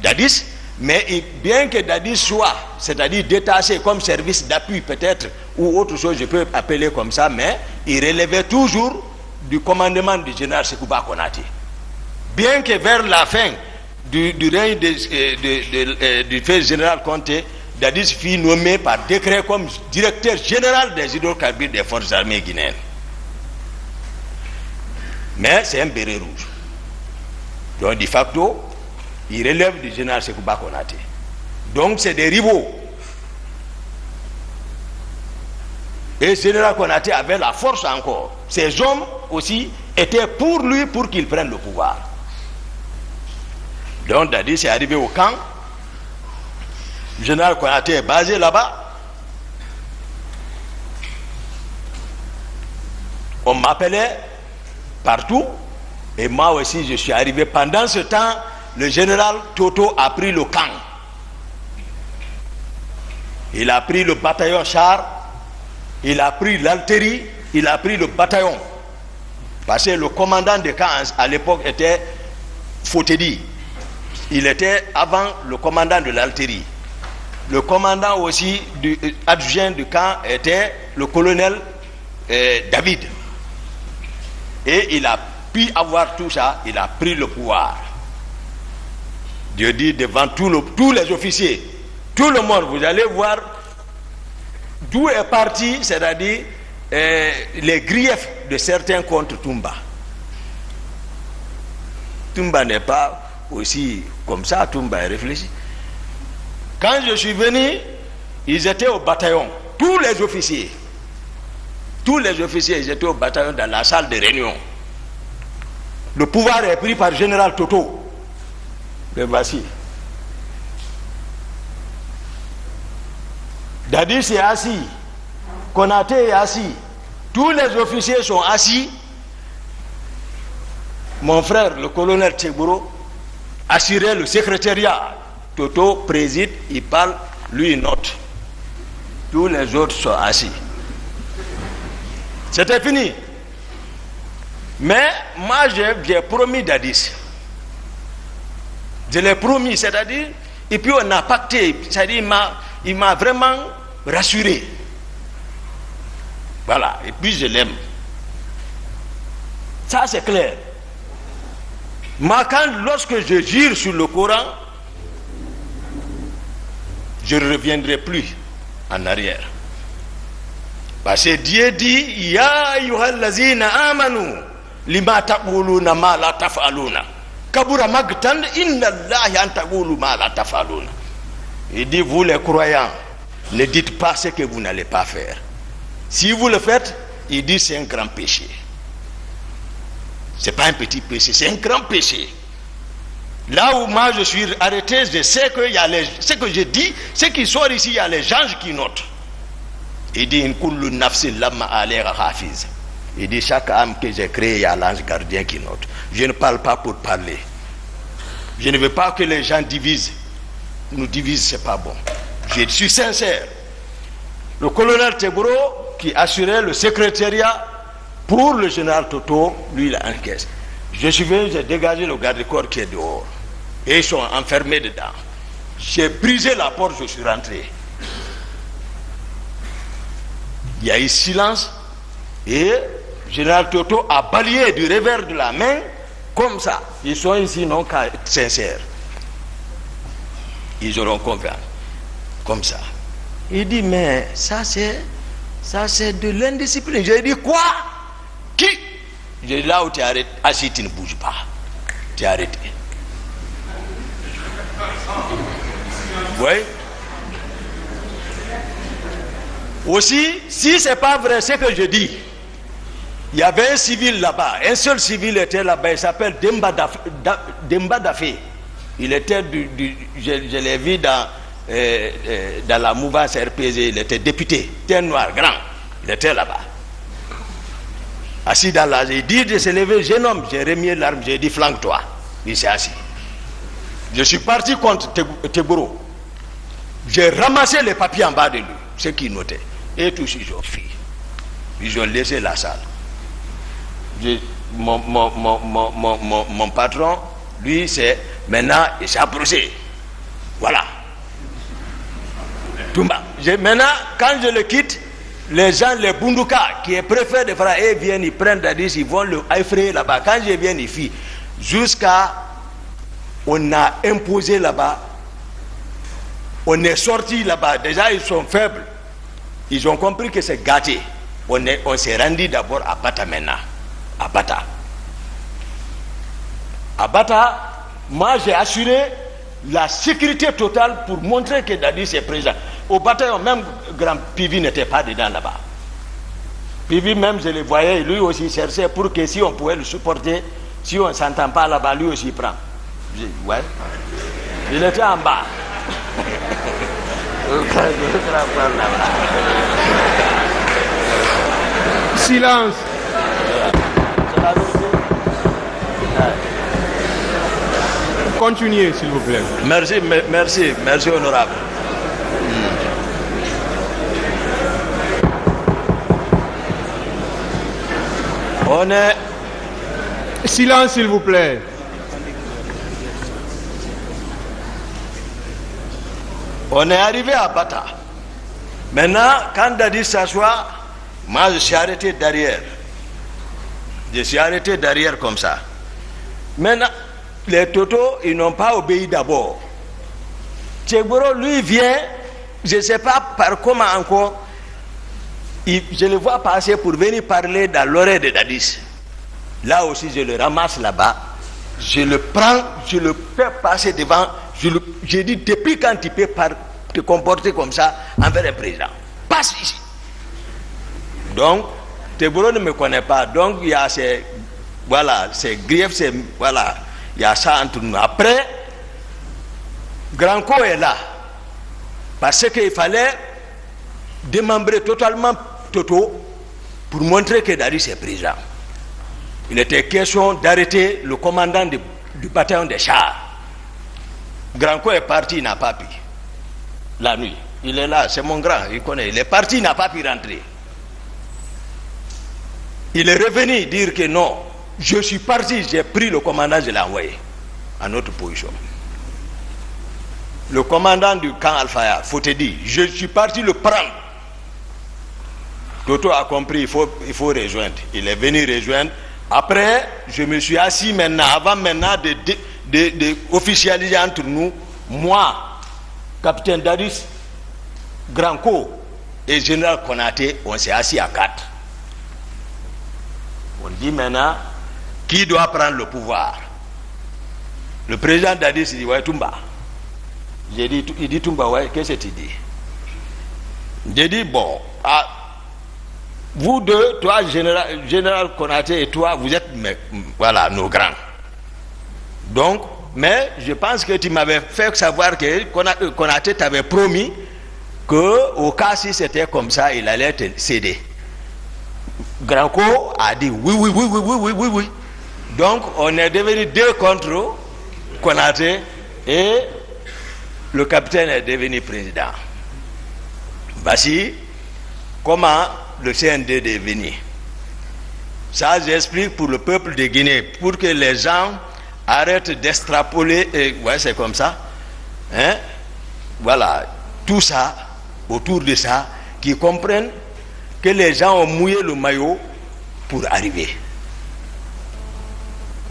Dadis, mais bien que Dadis soit, c'est-à-dire détaché comme service d'appui peut-être, ou autre chose, je peux appeler comme ça, mais il relevait toujours du commandement du général Sekouba Konaté. Bien que vers la fin du règne du fait général Conté, Dadis fut nommé par décret comme directeur général des hydrocarbures des forces armées guinéennes. Mais c'est un béret rouge. Donc de facto, il relève du général Sekouba Konaté. Donc c'est des rivaux. Et le général Konaté avait la force encore. Ces hommes aussi étaient pour lui, pour qu'il prenne le pouvoir. Donc Dadis est arrivé au camp. Le général Konaté est basé là-bas. On m'appelait partout. Et moi aussi, je suis arrivé. Pendant ce temps, le général Toto a pris le camp. Il a pris le bataillon char, il a pris l'artillerie, il a pris le bataillon. Parce que le commandant de camp à l'époque était Fotedi. Il était avant le commandant de l'artillerie. Le commandant aussi adjoint du camp était le colonel David. Et il a pu avoir tout ça, il a pris le pouvoir. Dieu dit devant tous les officiers, tout le monde, vous allez voir d'où est parti, c'est-à-dire les griefs de certains contre Toumba. Toumba n'est pas aussi comme ça, Toumba est réfléchi. Quand je suis venu, ils étaient au bataillon, tous les officiers. Tous les officiers, ils étaient au bataillon dans la salle de réunion. Le pouvoir est pris par le général Toto. Le voici. Dadis est assis. Konaté est assis. Tous les officiers sont assis. Mon frère, le colonel Tchegboro, assurait le secrétariat. Toto préside, il parle, lui il note. Tous les autres sont assis. C'était fini. Mais moi j'ai promis Dadis. Je l'ai promis, c'est-à-dire, et puis on a pacté, c'est-à-dire il m'a vraiment rassuré. Voilà, et puis je l'aime. Ça c'est clair. Moi, lorsque je jure sur le Coran, je ne reviendrai plus en arrière. Parce que Dieu dit, Ya ayyuhallazina amanu lima taquluna ma la taf'aluna. Kabura magtan inna Allahi an taqulu ma la taf'aluna. Il dit, vous les croyants, ne dites pas ce que vous n'allez pas faire. Si vous le faites, il dit c'est un grand péché. C'est pas un petit péché, c'est un grand péché. Là où moi je suis arrêté, je sais que ce que je dis, ce qui sort ici, il y a les anges qui notent. Il dit in kullu nafsin lamma alayha hafiz. Il dit chaque âme que j'ai créée, il y a l'ange gardien qui note. Je ne parle pas pour parler. Je ne veux pas que les gens nous divisent, c'est pas bon. Je suis sincère. Le colonel Tchegboro, qui assurait le secrétariat pour le général Toto, lui il a encaissé. Je suis venu, j'ai dégagé le garde-corps qui est dehors. Et ils sont enfermés dedans. J'ai brisé la porte, je suis rentré. Il y a eu silence et le général Toto a balayé du revers de la main comme ça. Ils sont ici non qu'à être sincères. Ils auront confiance. Comme ça. Il dit, mais ça c'est de l'indiscipline. J'ai dit, quoi? Qui? J'ai dit, là où tu es arrêté, assis, tu ne bouges pas. Tu es arrêté. Vous voyez? Aussi, si ce n'est pas vrai ce que je dis, il y avait un civil là-bas, un seul civil était là-bas, il s'appelle Demba Dafé. Il était je l'ai vu dans la mouvance RPG, il était député, il était noir, grand, il était là-bas. Assis dans la, j'ai dit de se lever, jeune homme, j'ai remis l'arme, j'ai dit flanque-toi. Il s'est assis. Je suis parti contre Tchegboro. J'ai ramassé les papiers en bas de lui, ce qu'il notait. Et tous ils ont fui. Ils ont laissé la salle. Mon patron, lui, c'est maintenant, il s'est approché. Voilà. Maintenant, quand je le quitte, les gens, les Bunduka, qui préfèrent de faire, ils viennent, ils prennent Dadis, ils vont le effrayer là-bas. Quand je viens, ils fuient. Jusqu'à, on a imposé là-bas, on est sorti là-bas. Déjà, ils sont faibles. Ils ont compris que c'est gâté. On s'est rendu d'abord à Bata maintenant. À Bata. À Bata, moi j'ai assuré la sécurité totale pour montrer que Dadis est présent. Au bataillon, même Grand Pivi n'était pas dedans là-bas. Pivi même, je le voyais, lui aussi cherchait pour que si on pouvait le supporter, si on ne s'entend pas là-bas, lui aussi prend. Ouais. Il était en bas. Silence. Continuez, s'il vous plaît. Merci, honorable. On est... Silence, s'il vous plaît. On est arrivé à Bata. Maintenant, quand Dadis s'assoit, moi je suis arrêté derrière. Je suis arrêté derrière comme ça. Maintenant, les Totos, ils n'ont pas obéi d'abord. Tchegboro, lui, vient, je ne sais pas par comment encore, je le vois passer pour venir parler dans l'oreille de Dadis. Là aussi, je le ramasse là-bas, je le prends, je le fais passer devant, je dis, depuis quand tu peux te comporter comme ça envers un président? Passe ici. Donc, Tchegboro ne me connaît pas, donc il y a ces griefs, voilà, il y a ça entre nous. Après, Granco est là. Parce qu'il fallait démembrer totalement Toto pour montrer que Dadis est président. Il était question d'arrêter le commandant du bataillon des chars. Granco est parti, il n'a pas pu. La nuit. Il est là, c'est mon grand, il connaît. Il est parti, il n'a pas pu rentrer. Il est revenu dire que non, je suis parti, j'ai pris le commandant, je l'ai envoyé à notre position. Le commandant du camp Al-Faya, faut te dire, je suis parti le prendre. Toto a compris, il faut rejoindre. Il est venu rejoindre. Après, je me suis assis maintenant, avant maintenant de officialiser entre nous, moi, capitaine Dadis, Granco et général Konaté, on s'est assis à 4. On dit maintenant, qui doit prendre le pouvoir? Le président Dadis dit, ouais, Toumba. Il dit Toumba, ouais, qu'est-ce que tu dis? J'ai dit, bon, vous deux, toi, général Konaté et toi, vous êtes, voilà, nos grands. Donc, mais je pense que tu m'avais fait savoir que Konaté t'avait promis qu'au cas si c'était comme ça, il allait te céder. Granco a dit oui. Donc, on est devenu 2 contre Konaté et le capitaine est devenu président. Voici comment le CND est devenu. Ça, j'explique pour le peuple de Guinée, pour que les gens arrêtent d'extrapoler, ouais, c'est comme ça. Hein? Voilà, tout ça, autour de ça, qui comprennent que les gens ont mouillé le maillot pour arriver.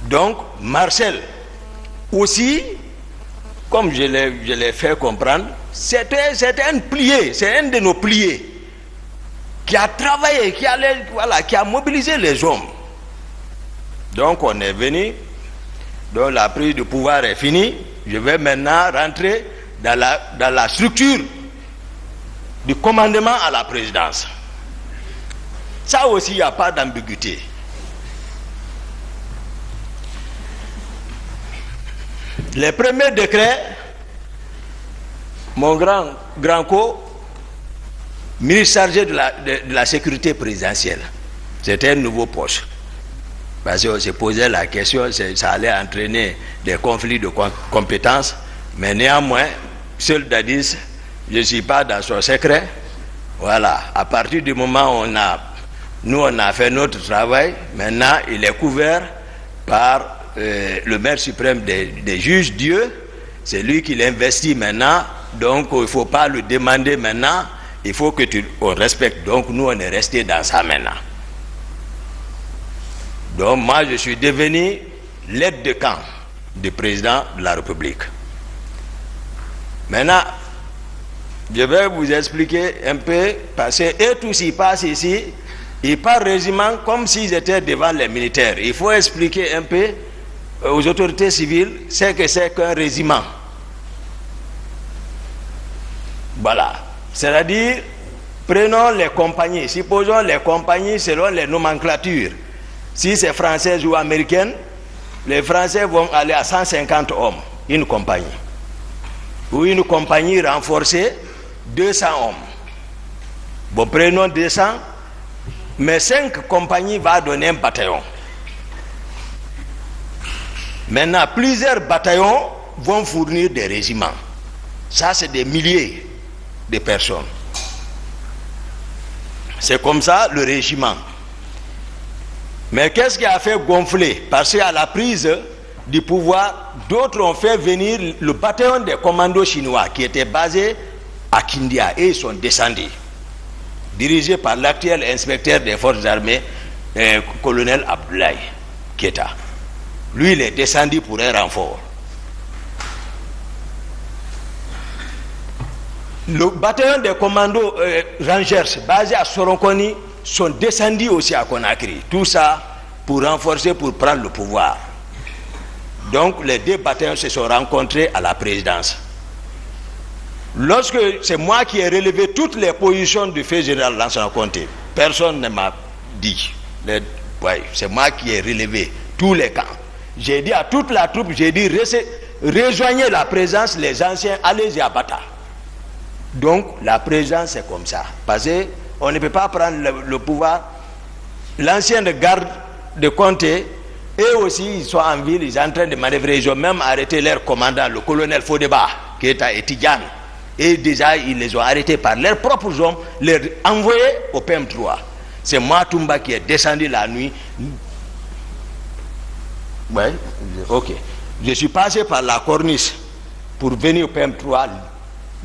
Donc, Marcel, aussi, comme je l'ai fait comprendre, c'était un plié, c'est un de nos pliés qui a travaillé, qui a mobilisé les hommes. Donc on est venu, donc la prise de pouvoir est finie. Je vais maintenant rentrer dans la structure du commandement à la présidence. Ça aussi, il n'y a pas d'ambiguïté. Les premiers décrets, mon grand co, ministre chargé de la sécurité présidentielle, c'était un nouveau poste. Parce qu'on se posait la question, ça allait entraîner des conflits de compétences, mais néanmoins, seul Dadis, je ne suis pas dans son secret. Voilà, à partir du moment où on a fait notre travail, maintenant il est couvert par le maire suprême des juges, Dieu, c'est lui qui l'investit maintenant, donc il ne faut pas le demander maintenant, il faut que on respecte. Donc nous on est resté dans ça maintenant. Donc moi je suis devenu l'aide de camp du président de la République. Maintenant, je vais vous expliquer un peu, parce que eux tous ils passent ici, ils parlent régiment comme s'ils étaient devant les militaires. Il faut expliquer un peu aux autorités civiles ce que c'est qu'un régiment. Voilà. C'est-à-dire, prenons les compagnies, supposons les compagnies selon les nomenclatures. Si c'est française ou américaine, les Français vont aller à 150 hommes, une compagnie. Ou une compagnie renforcée, 200 hommes. Bon, prenons 200, mais 5 compagnies vont donner un bataillon. Maintenant, plusieurs bataillons vont fournir des régiments. Ça, c'est des milliers de personnes. C'est comme ça le régiment. Mais qu'est-ce qui a fait gonfler? Parce qu'à la prise du pouvoir, d'autres ont fait venir le bataillon des commandos chinois qui était basé à Kindia et ils sont descendus, dirigé par l'actuel inspecteur des forces armées, colonel Abdoulaye Keita. Lui, il est descendu pour un renfort. Le bataillon des commandos Rangers basé à Soronkoni sont descendus aussi à Conakry. Tout ça pour renforcer, pour prendre le pouvoir. Donc les 2 bataillons se sont rencontrés à la présidence. Lorsque c'est moi qui ai relevé toutes les positions du fait général Lansana Conté, personne ne m'a dit. C'est moi qui ai relevé tous les camps. J'ai dit à toute la troupe, j'ai dit rejoignez la présence, les anciens, allez-y à Bata. Donc la présence c'est comme ça. Parce qu'on ne peut pas prendre le pouvoir. L'ancien garde de comté, eux aussi ils sont en ville, ils sont en train de manœuvrer. Ils ont même arrêté leur commandant, le colonel Fodeba, qui est à Etidjan. Et déjà ils les ont arrêtés par leurs propres hommes, les envoyés au PM3. C'est Matumba qui est descendu la nuit. Ouais, ok. Je suis passé par la corniche pour venir au PM3,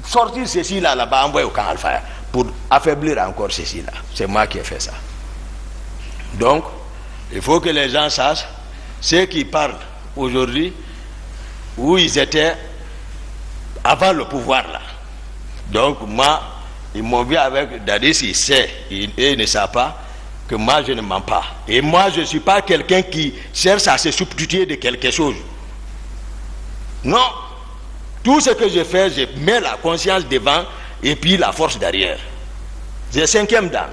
sortir ceci là-bas, envoyer au camp Alpha, pour affaiblir encore ceci là. C'est moi qui ai fait ça. Donc, il faut que les gens sachent, ceux qui parlent aujourd'hui, où ils étaient avant le pouvoir là. Donc, moi, ils m'ont vu avec Dadis, il sait, il ne sait pas que moi je ne mens pas. Et moi je ne suis pas quelqu'un qui cherche à se substituer de quelque chose. Non. Tout ce que je fais, je mets la conscience devant et puis la force derrière. J'ai 5e dan.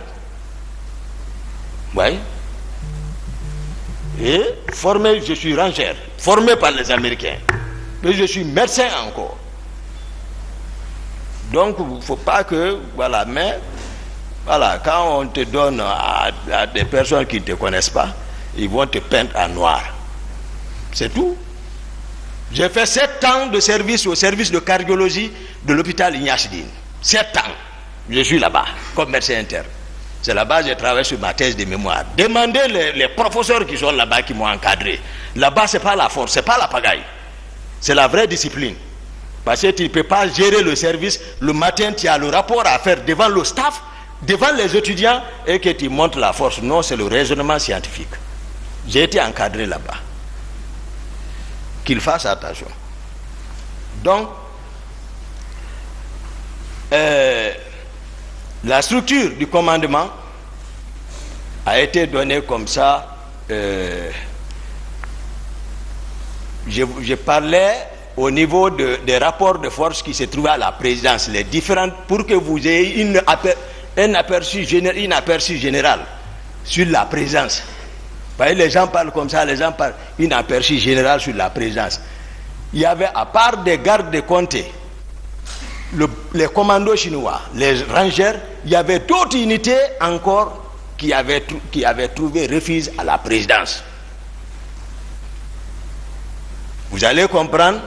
Oui. Et formé, je suis rangeur, formé par les Américains. Et je suis médecin encore. Donc il ne faut pas que, voilà, mais, voilà, quand on te donne à des personnes qui ne te connaissent pas, ils vont te peindre en noir. C'est tout. J'ai fait 7 ans de service au service de cardiologie de l'hôpital Ignachdine. 7 ans. Je suis là-bas, comme médecin interne. C'est là-bas que j'ai travaillé sur ma thèse de mémoire. Demandez les professeurs qui sont là-bas, qui m'ont encadré. Là-bas, ce n'est pas la force, ce n'est pas la pagaille. C'est la vraie discipline. Parce que tu ne peux pas gérer le service. Le matin, tu as le rapport à faire devant le staff, devant les étudiants, et que tu montres la force. Non, c'est le raisonnement scientifique. J'ai été encadré là-bas. Qu'il fasse attention. Donc, la structure du commandement a été donnée comme ça. Je parlais au niveau des rapports de force qui se trouvaient à la présidence, les différentes, pour que vous ayez un aperçu général sur la présence. Parce que les gens parlent comme ça, les gens parlent un aperçu général sur la présence. Il y avait, à part des gardes de comté, les commandos chinois, les rangers, il y avait d'autres unités encore qui avaient trouvé refuge à la présidence. Vous allez comprendre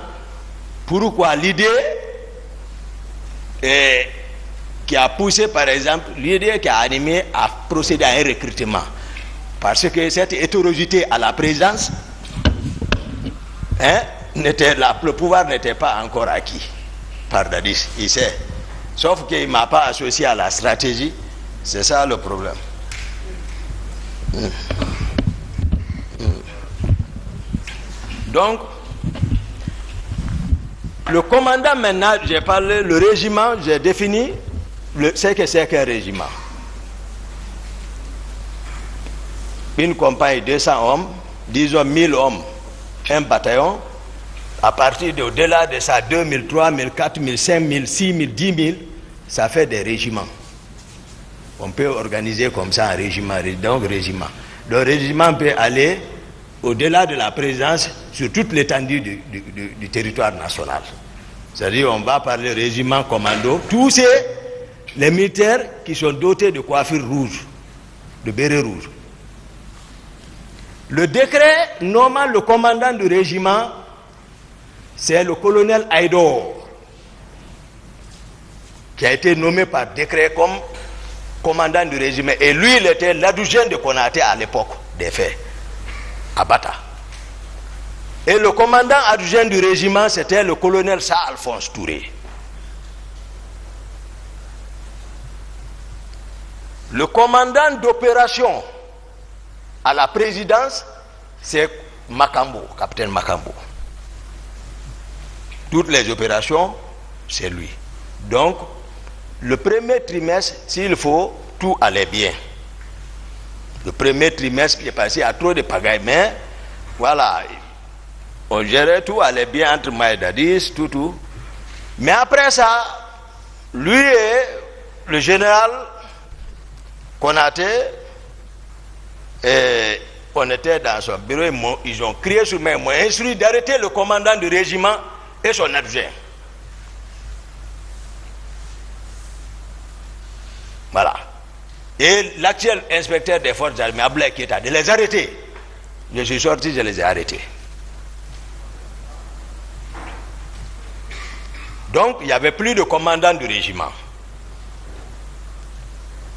pourquoi l'idée qui a poussé, par exemple, l'idée qui a animé à procéder à un recrutement. Parce que cette hétérogénéité à la présence, le pouvoir n'était pas encore acquis par Dadis, il sait. Sauf qu'il ne m'a pas associé à la stratégie, c'est ça le problème. Donc, le commandant maintenant, j'ai parlé, le régiment, j'ai défini ce que c'est qu'un régiment. Une compagnie, 200 hommes, disons 1000 hommes, un bataillon, à partir d'au-delà de ça, 2000, 3000, 4000, 5000, 6000, 10 000, ça fait des régiments. On peut organiser comme ça un régiment, donc régiment. Le régiment peut aller au-delà de la présence sur toute l'étendue du territoire national. C'est-à-dire on va parler régiment, commando, tous les militaires qui sont dotés de coiffure rouge, de béret rouge. Le décret nommant le commandant du régiment, c'est le colonel Aïdor, qui a été nommé par décret comme commandant du régiment. Et lui, il était l'adjoint de Konaté à l'époque des faits, à Bata. Et le commandant adjoint du régiment, c'était le colonel Sa-Alphonse Touré. Le commandant d'opération à la présidence, c'est Makambo, capitaine Makambo. Toutes les opérations, c'est lui. Donc, le premier trimestre, s'il faut, tout allait bien. Le premier trimestre qui est passé à trop de pagaille, mais voilà, on gérait tout, allait bien entre Maïdadis, tout. Mais après ça, lui et le général Konaté, on était dans son bureau, ils ont crié sur moi, ils m'ont instruit d'arrêter le commandant du régiment et son adjoint. Voilà. Et l'actuel inspecteur des forces armées, Ablaye Keita, de les arrêter. Je suis sorti, je les ai arrêtés. Donc, il n'y avait plus de commandant du régiment.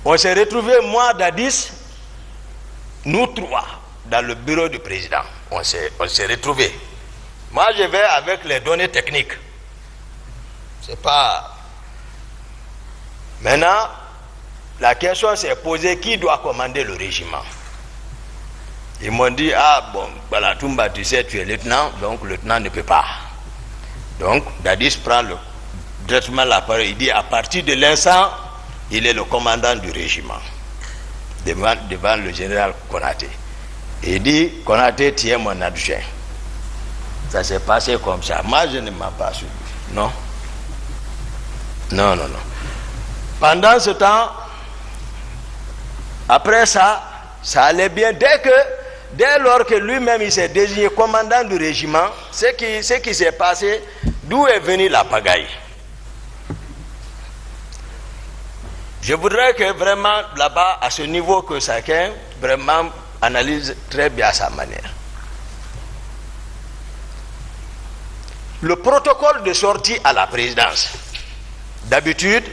On s'est retrouvés, moi, Dadis, nous trois, dans le bureau du président. On s'est retrouvés. Moi, je vais avec les données techniques. C'est pas... Maintenant, la question s'est posée, qui doit commander le régiment? Ils m'ont dit, ah bon, voilà, Toumba, tu sais, tu es lieutenant, donc le lieutenant ne peut pas. Donc, Dadis prend directement la parole, il dit, à partir de l'instant, il est le commandant du régiment, devant le général Konaté. Il dit, Konaté, tu es mon adjoint. Ça s'est passé comme ça. Moi, je ne m'en pas suivi. Non. Non, non, non. Pendant ce temps, après ça, ça allait bien. Dès lors que lui-même il s'est désigné commandant du régiment, ce qui s'est passé, d'où est venue la pagaille. Je voudrais que vraiment là-bas, à ce niveau, que chacun vraiment analyse très bien à sa manière. Le protocole de sortie à la présidence. D'habitude,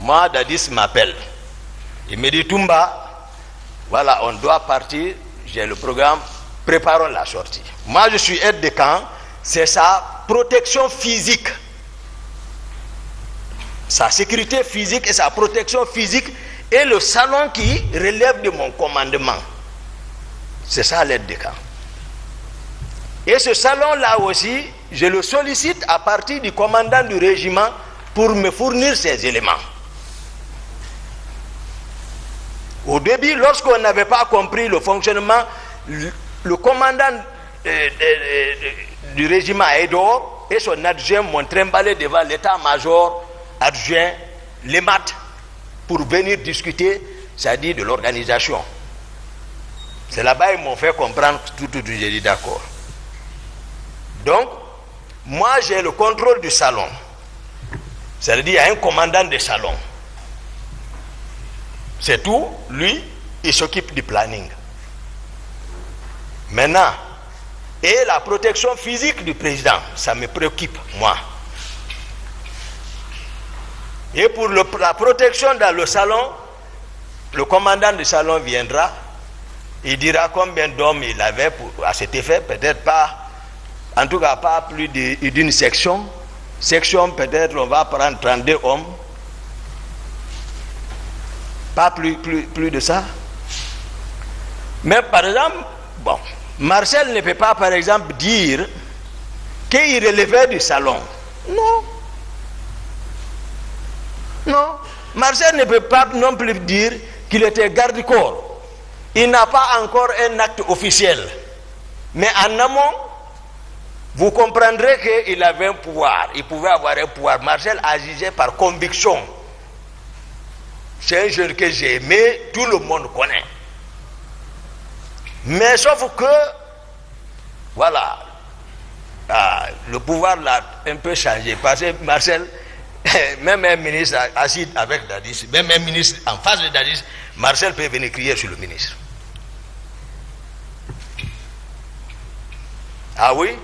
moi, Dadis m'appelle. Il me dit, Toumba, voilà, on doit partir, j'ai le programme, préparons la sortie. Moi, je suis aide de camp, c'est sa protection physique. Sa sécurité physique et sa protection physique et le salon qui relève de mon commandement. C'est ça l'aide de camp. Et ce salon-là aussi, je le sollicite à partir du commandant du régiment pour me fournir ces éléments. Au début, lorsqu'on n'avait pas compris le fonctionnement, le commandant du régiment Aïdor et son adjoint m'ont trimballé devant l'état-major adjoint, les maths, pour venir discuter, c'est-à-dire de l'organisation. C'est là-bas qu'ils m'ont fait comprendre tout, j'ai dit d'accord. Donc, moi j'ai le contrôle du salon. C'est-à-dire il y a un commandant de salon. C'est tout, lui, il s'occupe du planning. Maintenant, et la protection physique du président, ça me préoccupe, moi. Et pour la protection dans le salon, le commandant du salon viendra, il dira combien d'hommes il avait à cet effet, peut-être pas, en tout cas pas plus d'une section. Section, peut-être on va prendre 32 hommes. Pas plus de ça. Mais par exemple, bon, Marcel ne peut pas par exemple dire qu'il relevait du salon. Non. Non. Marcel ne peut pas non plus dire qu'il était garde-corps. Il n'a pas encore un acte officiel. Mais en amont, vous comprendrez qu'il avait un pouvoir. Il pouvait avoir un pouvoir. Marcel agissait par conviction. C'est un jeune que j'ai aimé, tout le monde connaît. Mais sauf que, voilà, le pouvoir l'a un peu changé. Parce que Marcel, même un ministre assis avec Dadis, même un ministre en face de Dadis, Marcel peut venir crier sur le ministre. Ah oui?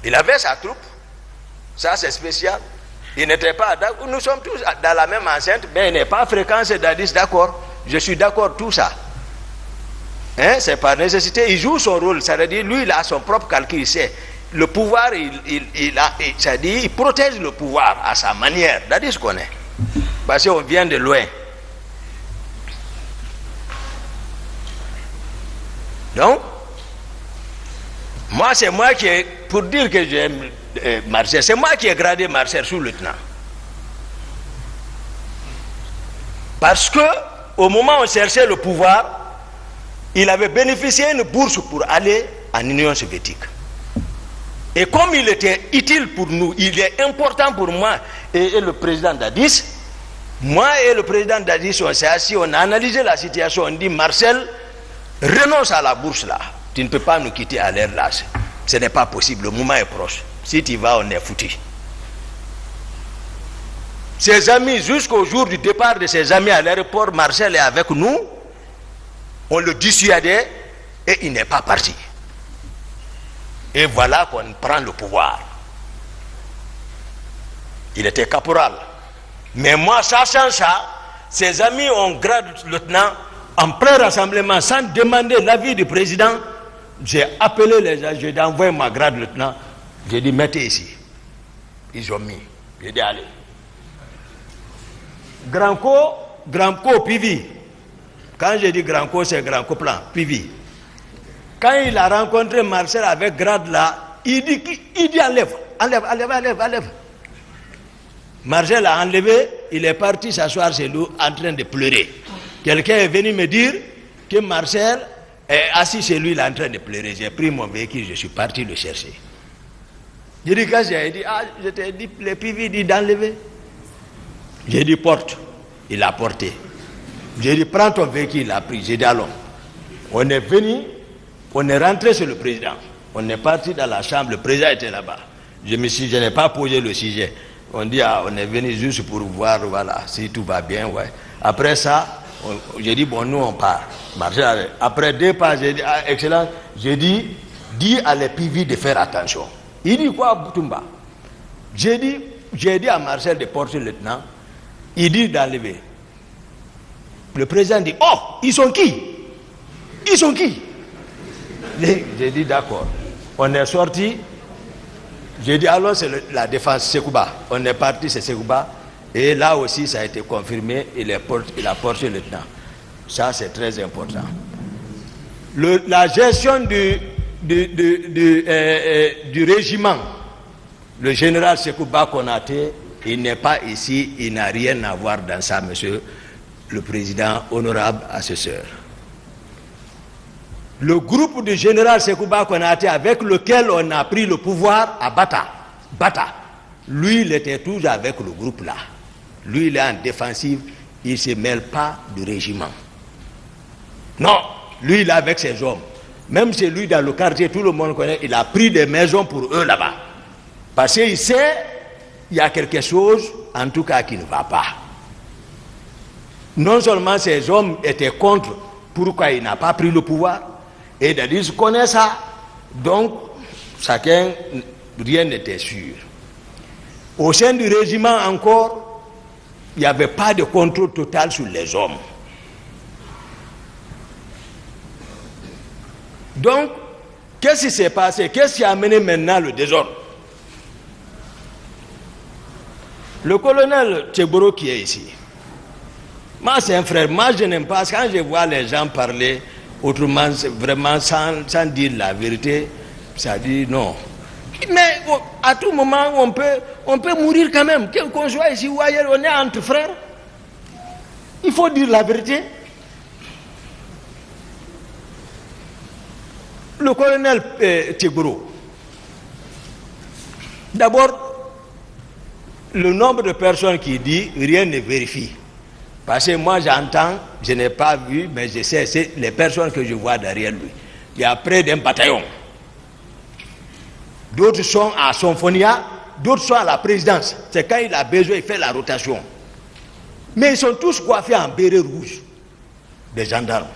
Il avait sa troupe. Ça, c'est spécial. Il n'était pas d'accord. Nous sommes tous dans la même enceinte, mais il n'est pas fréquent, c'est Dadis, d'accord. Je suis d'accord, tout ça. Hein? C'est par nécessité. Il joue son rôle. Ça veut dire, lui, il a son propre calcul. Il sait. Le pouvoir, ça dit, il protège le pouvoir à sa manière. Dadis connaît. Parce qu'on vient de loin. Donc, moi, c'est moi qui ai, pour dire que j'aime Marcel, c'est moi qui ai gradé Marcel sous-lieutenant. Parce que, au moment où on cherchait le pouvoir, il avait bénéficié d'une bourse pour aller en Union soviétique. Et comme il était utile pour nous, il est important pour moi et le président Dadis, Moi et le président Dadis, on s'est assis, on a analysé la situation, on dit Marcel, renonce à la bourse là. Tu ne peux pas nous quitter à l'air là. Ce n'est pas possible, le moment est proche. Si tu vas, on est foutu. Ses amis, jusqu'au jour du départ de ses amis à l'aéroport, Marcel est avec nous. On le dissuadait et il n'est pas parti. Et voilà qu'on prend le pouvoir. Il était caporal. Mais moi, sachant ça, ses amis ont grade lieutenant en plein rassemblement sans demander l'avis du président. J'ai appelé les gens, j'ai envoyé ma grade lieutenant. J'ai dit, mettez ici. Ils ont mis. J'ai dit, allez. Grand Co, Pivi. Quand j'ai dit Grand Co, c'est Grand Co plan, Pivi. Quand il a rencontré Marcel avec grade là, il dit enlève. Marcel a enlevé, il est parti s'asseoir chez nous en train de pleurer. Quelqu'un est venu me dire que Marcel est assis chez lui, il est en train de pleurer. J'ai pris mon véhicule, je suis parti le chercher. J'ai dit, quand j'ai dit, je t'ai dit, le Pivi dit d'enlever. J'ai dit, porte. Il a porté. J'ai dit, prends ton véhicule, il a pris. J'ai dit, allons. On est venu, on est rentré sur le président. On est parti dans la chambre, le président était là-bas. Je n'ai pas posé le sujet. On dit, on est venu juste pour voir, voilà, si tout va bien, ouais. Après ça, j'ai dit, bon, nous on part. Après 2 pas, j'ai dit, excellent, j'ai dit, dis à les PV de faire attention. Il dit quoi, Boutoumba? J'ai dit à Marcel de porter le lieutenant, il dit d'enlever. Le président dit, oh, ils sont qui? J'ai dit, d'accord. On est sorti. J'ai dit, alors c'est la défense Sekouba. On est parti, c'est Sekouba. Et là aussi, ça a été confirmé. Il a porté le lieutenant. Ça, c'est très important. La gestion du régiment, le général Sekouba Konaté, il n'est pas ici, il n'a rien à voir dans ça, monsieur le président, honorable assesseur. Le groupe du général Sekouba Konaté avec lequel on a pris le pouvoir à Bata, lui, il était toujours avec le groupe là. Lui, il est en défensive, il ne se mêle pas du régiment. Non, lui, il est avec ses hommes. Même c'est lui dans le quartier, tout le monde connaît, il a pris des maisons pour eux là-bas. Parce qu'il sait, il y a quelque chose, en tout cas, qui ne va pas. Non seulement ces hommes étaient contre pourquoi il n'a pas pris le pouvoir, et Dadis connaît ça, donc chacun, rien n'était sûr. Au sein du régiment encore, il n'y avait pas de contrôle total sur les hommes. Donc, qu'est-ce qui s'est passé? Qu'est-ce qui a amené maintenant le désordre? Le colonel Tcheboro qui est ici, moi c'est un frère, moi je n'aime pas, quand je vois les gens parler autrement, vraiment sans dire la vérité, ça dit non. Mais à tout moment, on peut mourir quand même, qu'on soit ici ou ailleurs, on est entre frères. Il faut dire la vérité. Le colonel Tcheboro, d'abord, le nombre de personnes qui disent rien ne vérifie. Parce que moi j'entends, je n'ai pas vu, mais je sais, c'est les personnes que je vois derrière lui. Il y a près d'un bataillon. D'autres sont à Sonfonia, d'autres sont à la présidence. C'est quand il a besoin, il fait la rotation. Mais ils sont tous coiffés en béret rouge. Des gendarmes.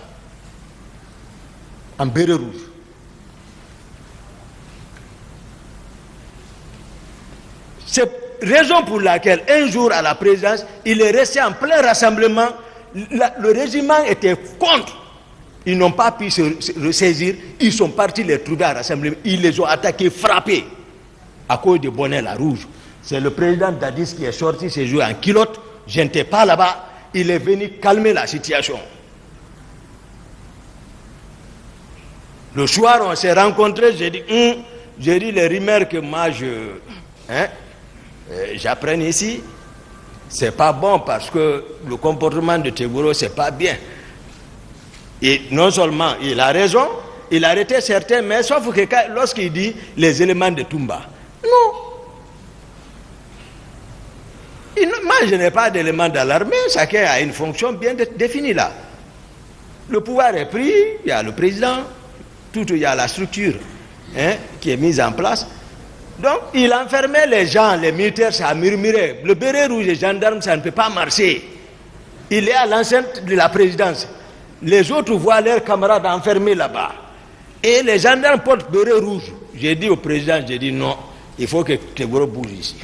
En béret rouge. C'est raison pour laquelle un jour à la présidence, il est resté en plein rassemblement. Le régiment était contre. Ils n'ont pas pu se ressaisir. Ils sont partis les trouver à rassemblement. Ils les ont attaqués, frappés à cause de bonnet la rouge. C'est le président Dadis qui est sorti ce jour en culotte. Je n'étais pas là-bas. Il est venu calmer la situation. Le soir, on s'est rencontrés. J'ai dit les rumeurs que moi j'apprends ici, c'est pas bon parce que le comportement de Tcheboro, c'est pas bien. Et non seulement il a raison, il a arrêté certains, mais sauf que lorsqu'il dit les éléments de Toumba, non. Moi, je n'ai pas d'éléments d'alarme, chacun a une fonction bien définie là. Le pouvoir est pris, il y a le président, il y a la structure qui est mise en place. Donc, il enfermait les gens, les militaires, ça murmurait. Le béret rouge et les gendarmes, ça ne peut pas marcher. Il est à l'enceinte de la présidence. Les autres voient leurs camarades enfermés là-bas. Et les gendarmes portent béret rouge. J'ai dit au président, j'ai dit non, il faut que Tegboro bouge ici.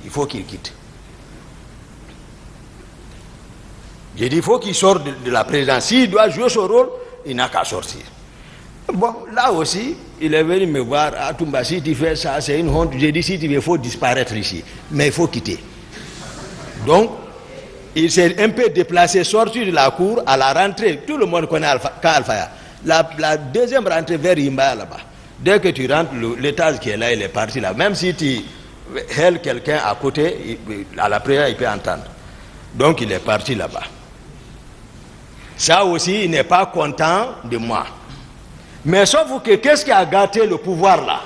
Il faut qu'il quitte. J'ai dit, il faut qu'il sorte de la présidence. S'il doit jouer son rôle, il n'a qu'à sortir. Bon, là aussi, il est venu me voir, à Toumba, si tu fais ça, c'est une honte. J'ai dit, si tu veux, il faut disparaître ici. Mais il faut quitter. Donc, il s'est un peu déplacé, sorti de la cour, à la rentrée. Tout le monde connaît Alfaya. La deuxième rentrée vers Imbaya, là-bas. Dès que tu rentres, l'étage qui est là, il est parti là. Même si tu hèles quelqu'un à côté, à la prière, il peut entendre. Donc, il est parti là-bas. Ça aussi, il n'est pas content de moi. Mais sauf que qu'est-ce qui a gâté le pouvoir là?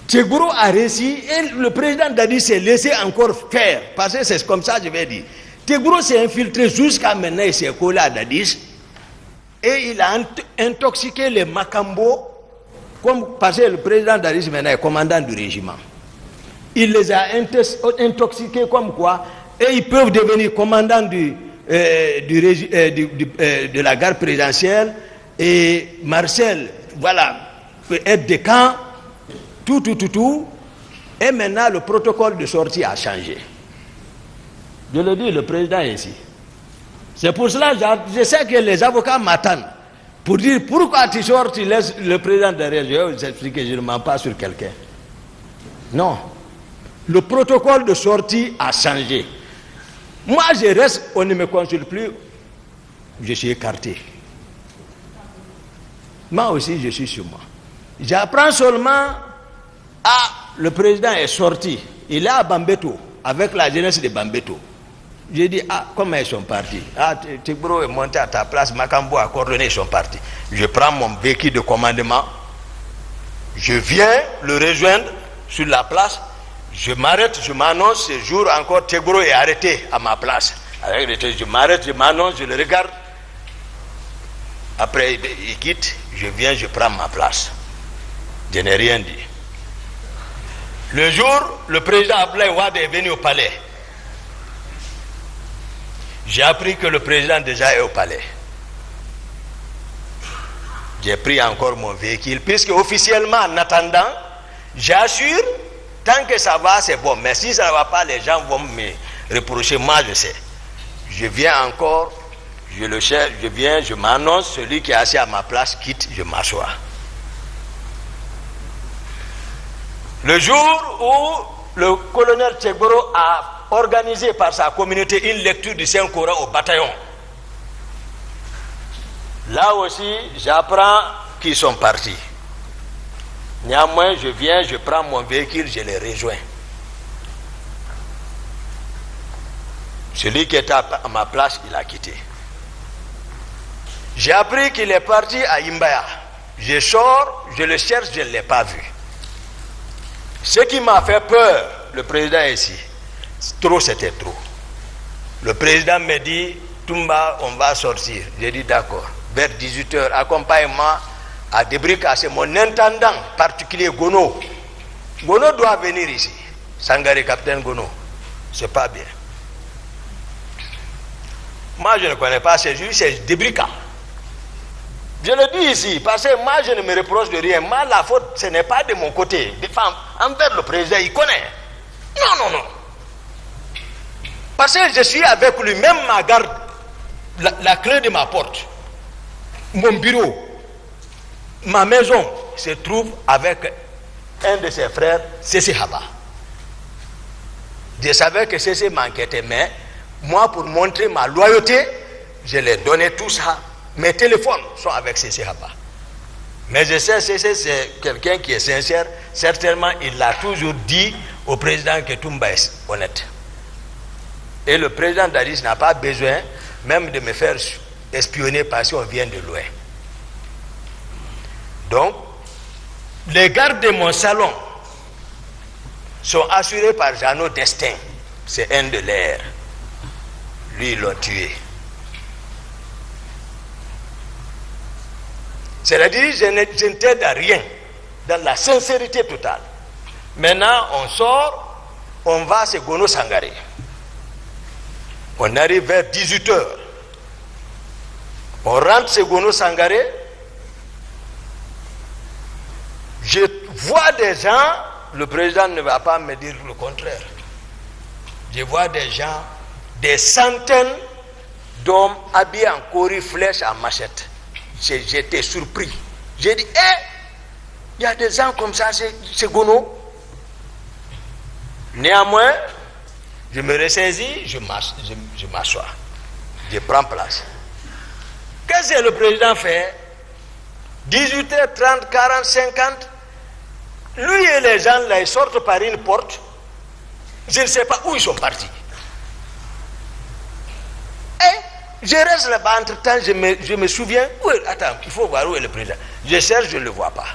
Tegboro a réussi et le président Dadi s'est laissé encore faire. Parce que c'est comme ça, je vais dire. Tegboro s'est infiltré jusqu'à maintenant, il s'est collé à Dadis. Et il a intoxiqué les Makambo. Parce que le président Dadis maintenant est commandant du régiment. Il les a intoxiqués comme quoi. Et ils peuvent devenir commandants de la garde présidentielle. Et Marcel, voilà, peut être de camp. Tout. Et maintenant, le protocole de sortie a changé. Je le dis, le président est ici. C'est pour cela que je sais que les avocats m'attendent. Pour dire, pourquoi tu sors, tu laisses le président derrière. Je vais vous expliquer, je ne mens pas sur quelqu'un. Non. Le protocole de sortie a changé. Moi, je reste, on ne me consulte plus. Je suis écarté. Moi aussi, je suis sur moi. J'apprends seulement... le président est sorti. Il est à Bambeto, avec la jeunesse de Bambeto. J'ai dit, comment ils sont partis? Tegboro est monté à ta place, Makambo a coordonné, ils sont partis. Je prends mon véhicule de commandement, je viens le rejoindre sur la place, je m'arrête, je m'annonce, ce jour encore, Tegboro est arrêté à ma place. Je m'arrête, je m'annonce, je le regarde. Après, il quitte, je viens, je prends ma place. Je n'ai rien dit. Le jour, le président Abdoulaye Wade est venu au palais. J'ai appris que le président déjà est au palais. J'ai pris encore mon véhicule, puisque officiellement, en attendant, j'assure, tant que ça va, c'est bon. Mais si ça ne va pas, les gens vont me reprocher. Moi, je sais. Je viens encore, je le cherche, je viens, je m'annonce, celui qui est assis à ma place quitte, je m'assois. Le jour où le colonel Tegboro a organisé par sa communauté une lecture du Saint-Coran au bataillon, là aussi, j'apprends qu'ils sont partis. Néanmoins, je viens, je prends mon véhicule, je les rejoins. Celui qui était à ma place, il a quitté. J'ai appris qu'il est parti à Imbaya. Je sors, je le cherche, je ne l'ai pas vu. Ce qui m'a fait peur, le président est ici. Trop, c'était trop. Le président me dit, Toumba, on va sortir. J'ai dit d'accord. Vers 18h, accompagne-moi à Debrika. C'est mon intendant particulier, Gono. Gono doit venir ici. Sangare, capitaine Gono. C'est pas bien. Moi, je ne connais pas ces juges, c'est Debrika. Je le dis ici, parce que moi, je ne me reproche de rien. Moi, la faute, ce n'est pas de mon côté. Envers le président, il connaît. Non. Parce que je suis avec lui, même ma garde, la clé de ma porte, mon bureau, ma maison se trouve avec un de ses frères, Cécé Haba. Je savais que Cécé m'enquêtait, mais moi, pour montrer ma loyauté, je lui ai donné tout ça. Mes téléphones sont avec Cécé Haba. Mais je sais, Cécé, c'est quelqu'un qui est sincère. Certainement, il l'a toujours dit au président que Toumba est honnête. Et le président Dadis n'a pas besoin même de me faire espionner parce qu'on vient de loin. Donc, les gardes de mon salon sont assurés par Jeannot Destin. C'est un de leurs. Lui, ils l'ont tué. C'est-à-dire, je ne t'aide à rien, dans la sincérité totale. Maintenant, on sort, on va à Ségono Sangaré. On arrive vers 18h. On rentre Ségono Sangaré. Je vois des gens, le président ne va pas me dire le contraire. Je vois des gens, des centaines d'hommes habillés en cori, flèches, en machette. J'étais surpris. J'ai dit, il y a des gens comme ça, c'est Gono. Néanmoins, je me ressaisis, je m'assois. Je prends place. Qu'est-ce que le président fait? 18h30, 40, 50. Lui et les gens là, ils sortent par une porte. Je ne sais pas où ils sont partis. Je reste là-bas, entre-temps, je me souviens. Attends, il faut voir où est le président. Je cherche, je ne le vois pas.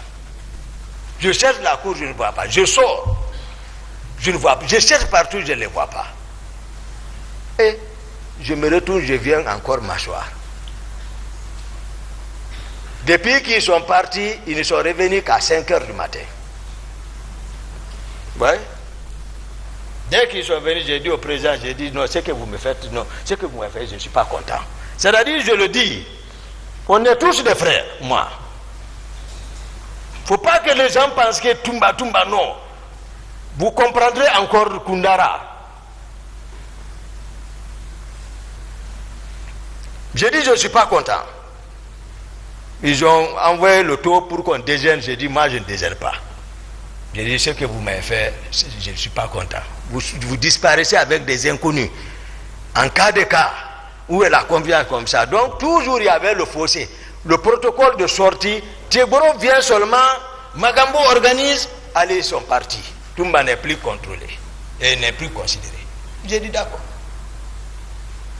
Je cherche la cour, je ne le vois pas. Je sors, je ne le vois pas. Je cherche partout, je ne le vois pas. Et je me retourne, je viens encore m'asseoir. Depuis qu'ils sont partis, ils ne sont revenus qu'à 5h du matin. Ouais. Dès qu'ils sont venus, j'ai dit au président, j'ai dit, non, ce que vous me faites, non, ce que vous me faites, je ne suis pas content. C'est-à-dire, je le dis, on est tous des frères, moi. Il ne faut pas que les gens pensent que Tumba, non. Vous comprendrez encore Kundara. J'ai dit, je ne suis pas content. Ils ont envoyé le taux pour qu'on déjeune. J'ai dit, moi, je ne déjeune pas. J'ai dit, ce que vous m'avez fait, je ne suis pas content. Vous disparaissez avec des inconnus. En cas de cas, où est la confiance comme ça? Donc, toujours il y avait le fossé. Le protocole de sortie, Tchegoro vient seulement, Magambo organise, allez, ils sont partis. Toumba n'est plus contrôlé et n'est plus considéré. J'ai dit d'accord.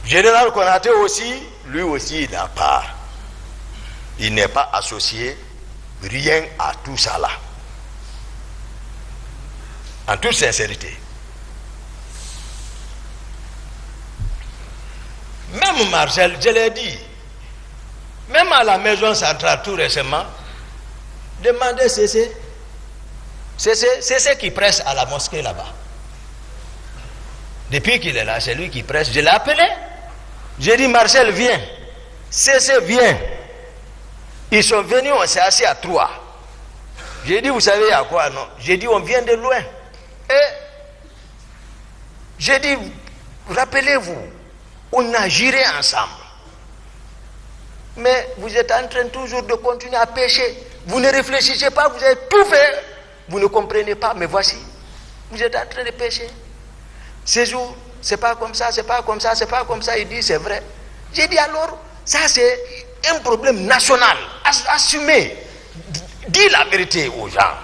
Général Konaté aussi, lui aussi, il n'a pas. Il n'est pas associé rien à tout ça là. En toute sincérité. Même Marcel, je l'ai dit, même à la maison centrale tout récemment, demandez Cécé. Cécé qui presse à la mosquée là-bas. Depuis qu'il est là, c'est lui qui presse. Je l'ai appelé. J'ai dit, Marcel, viens. Cécé, viens. Ils sont venus, on s'est assis à 3. J'ai dit, vous savez à quoi? Non. J'ai dit, on vient de loin. Et j'ai dit, rappelez-vous, on a géré ensemble. Mais vous êtes en train toujours de continuer à pécher. Vous ne réfléchissez pas, vous avez tout fait. Vous ne comprenez pas, mais voici. Vous êtes en train de pécher. Ces jours, c'est pas comme ça, c'est pas comme ça, c'est pas comme ça. Il dit, c'est vrai. J'ai dit alors, ça c'est un problème national. Assumez. Dis la vérité aux gens.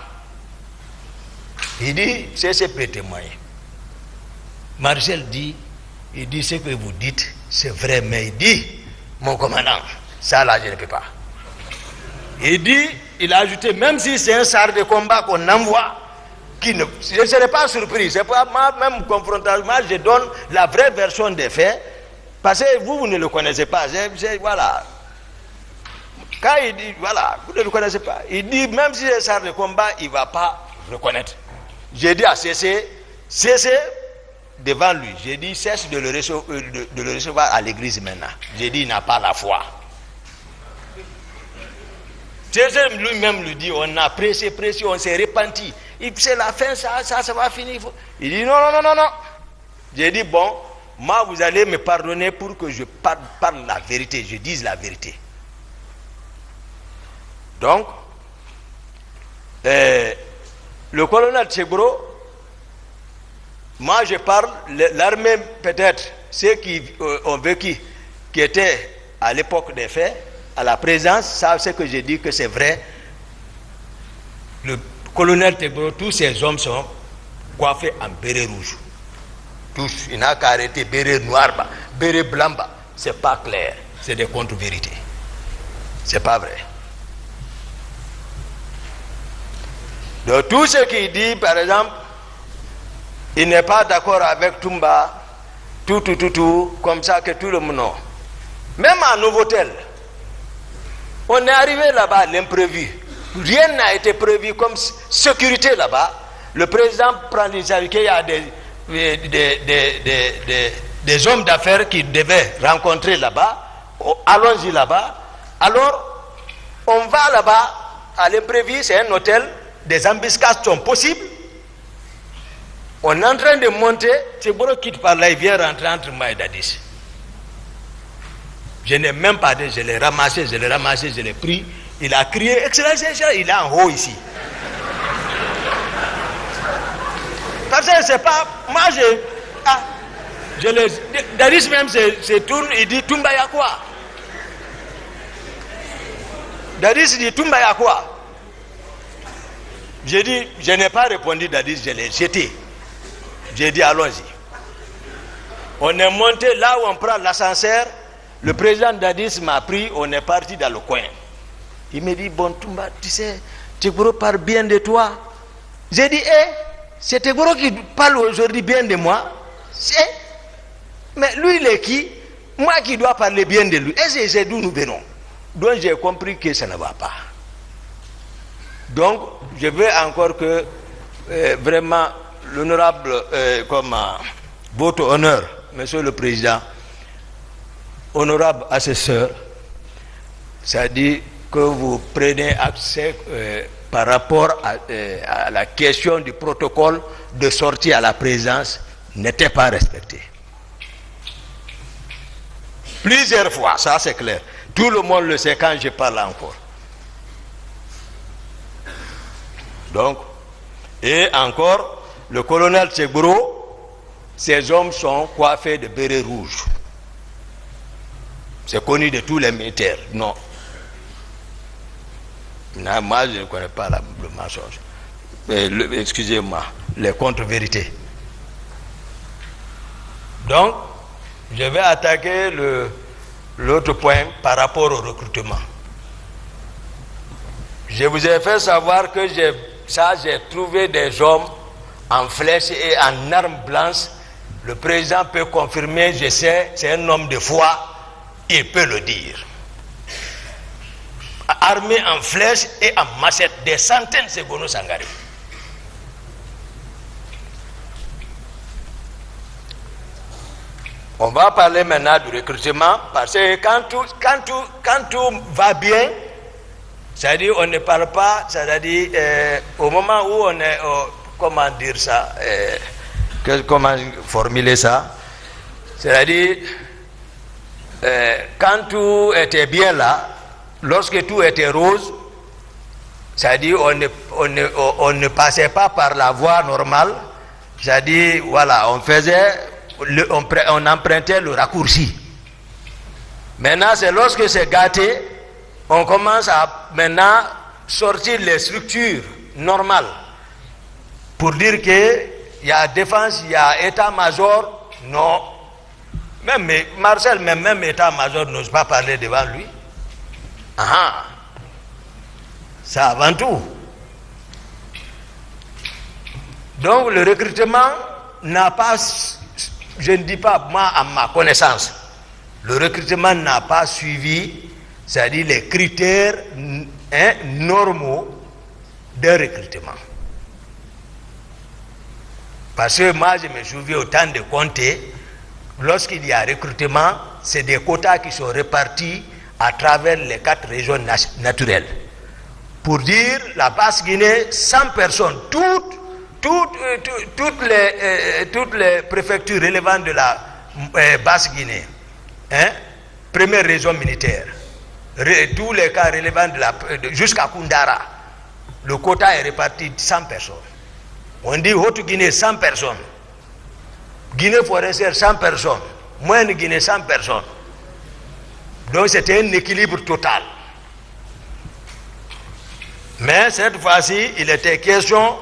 Il dit, c'est peut témoigner. Marcel dit, il dit, ce que vous dites, c'est vrai, mais il dit, mon commandant, ça là, je ne peux pas. Il dit, il a ajouté, même si c'est un char de combat qu'on envoie, je ne serai pas surpris, c'est pas même confrontation, je donne la vraie version des faits, parce que vous ne le connaissez pas, voilà. Quand il dit, voilà, vous ne le connaissez pas, il dit, même si c'est un char de combat, il ne va pas reconnaître. J'ai dit à Cécé devant lui, j'ai dit, cesse de le recevoir à l'église maintenant. J'ai dit, il n'a pas la foi. Cécé lui-même lui dit, on a pressé, on s'est repenti. C'est la fin, ça va finir. Il dit, non. J'ai dit, bon, moi, vous allez me pardonner pour que je parle la vérité, je dise la vérité. Donc, le colonel Tchegoro, moi je parle, l'armée peut-être, ceux qui ont vécu, qui étaient à l'époque des faits, à la présence, savent ce que je dis que c'est vrai. Le colonel Tchegoro, tous ces hommes sont coiffés en béret rouge. Tous, il n'a qu'à arrêter béret noir, béret blanc, c'est pas clair, c'est des contre-vérités. C'est pas vrai. Donc tout ce qu'il dit, par exemple, il n'est pas d'accord avec Toumba, tout, comme ça que tout le monde. Non. Même à Novotel, on est arrivé là-bas à l'imprévu. Rien n'a été prévu comme sécurité là-bas. Le président prend l'initiative qu'il y a des hommes d'affaires qui devaient rencontrer là-bas. Allons-y là-bas. Alors, on va là-bas à l'imprévu, c'est un hôtel, des embuscades sont possibles. On est en train de monter, Tchegboro quitte par là, il vient rentrer entre moi et Dadis. Je n'ai même pas dit, je l'ai ramassé, je l'ai pris. Il a crié, Excellence, il est en haut ici. Parce que c'est pas, moi Dadis même se tourne, il dit, Toumba y'a quoi? Dadis dit, Toumba y'a quoi? J'ai dit, je n'ai pas répondu, Dadis, je l'ai jeté. J'ai dit, allons-y. On est monté là où on prend l'ascenseur. Le président Dadis m'a pris, on est parti dans le coin. Il me dit, bon, Toumba, tu sais, Tchegboro parle bien de toi. J'ai dit, c'est Tchegboro qui parle aujourd'hui bien de moi. Mais lui, il est qui? Moi qui dois parler bien de lui. Et c'est d'où nous venons. Donc j'ai compris que ça ne va pas. Donc, je veux encore que vraiment l'honorable, votre honneur, monsieur le président, honorable assesseur, ça dit que vous prenez accès par rapport à la question du protocole de sortie à la présidence n'était pas respecté. Plusieurs fois, ça c'est clair. Tout le monde le sait quand je parle encore. Donc, et encore, le colonel Tchegboro, ces hommes sont coiffés de bérets rouges. C'est connu de tous les militaires. Non. Non, moi, je ne connais pas le mensonge. Excusez-moi, les contre-vérités. Donc, je vais attaquer l'autre point par rapport au recrutement. Je vous ai fait savoir que j'ai trouvé des hommes en flèche et en armes blanches. Le président peut confirmer, je sais, c'est un homme de foi, il peut le dire. Armé en flèche et en machette, des centaines de Bono Sangari. On va parler maintenant du recrutement, parce que quand tout va bien, c'est-à-dire on ne parle pas, c'est-à-dire au moment où on est, comment dire ça, comment formuler ça, c'est-à-dire quand tout était bien là, lorsque tout était rose, c'est-à-dire on ne passait pas par la voie normale, c'est-à-dire voilà, on empruntait le raccourci. Maintenant, c'est lorsque c'est gâté, on commence à maintenant sortir les structures normales pour dire qu'il y a défense, il y a état-major. Non. Même Marcel, même état-major n'ose pas parler devant lui. Ah, ça avant tout. Donc le recrutement n'a pas, je ne dis pas moi à ma connaissance, le recrutement n'a pas suivi, c'est-à-dire les critères normaux de recrutement. Parce que moi je me souviens au temps de Conté, lorsqu'il y a recrutement, c'est des quotas qui sont répartis à travers les 4 régions naturelles. Pour dire, la Basse-Guinée, 100 personnes, toutes les préfectures relevantes de la Basse-Guinée, première région militaire, tous les cas relevant jusqu'à Koundara, le quota est réparti de 100 personnes. On dit Haute-Guinée, 100 personnes. Guinée forestière, 100 personnes. Moyenne Guinée, 100 personnes. Donc c'était un équilibre total. Mais cette fois-ci, il était question,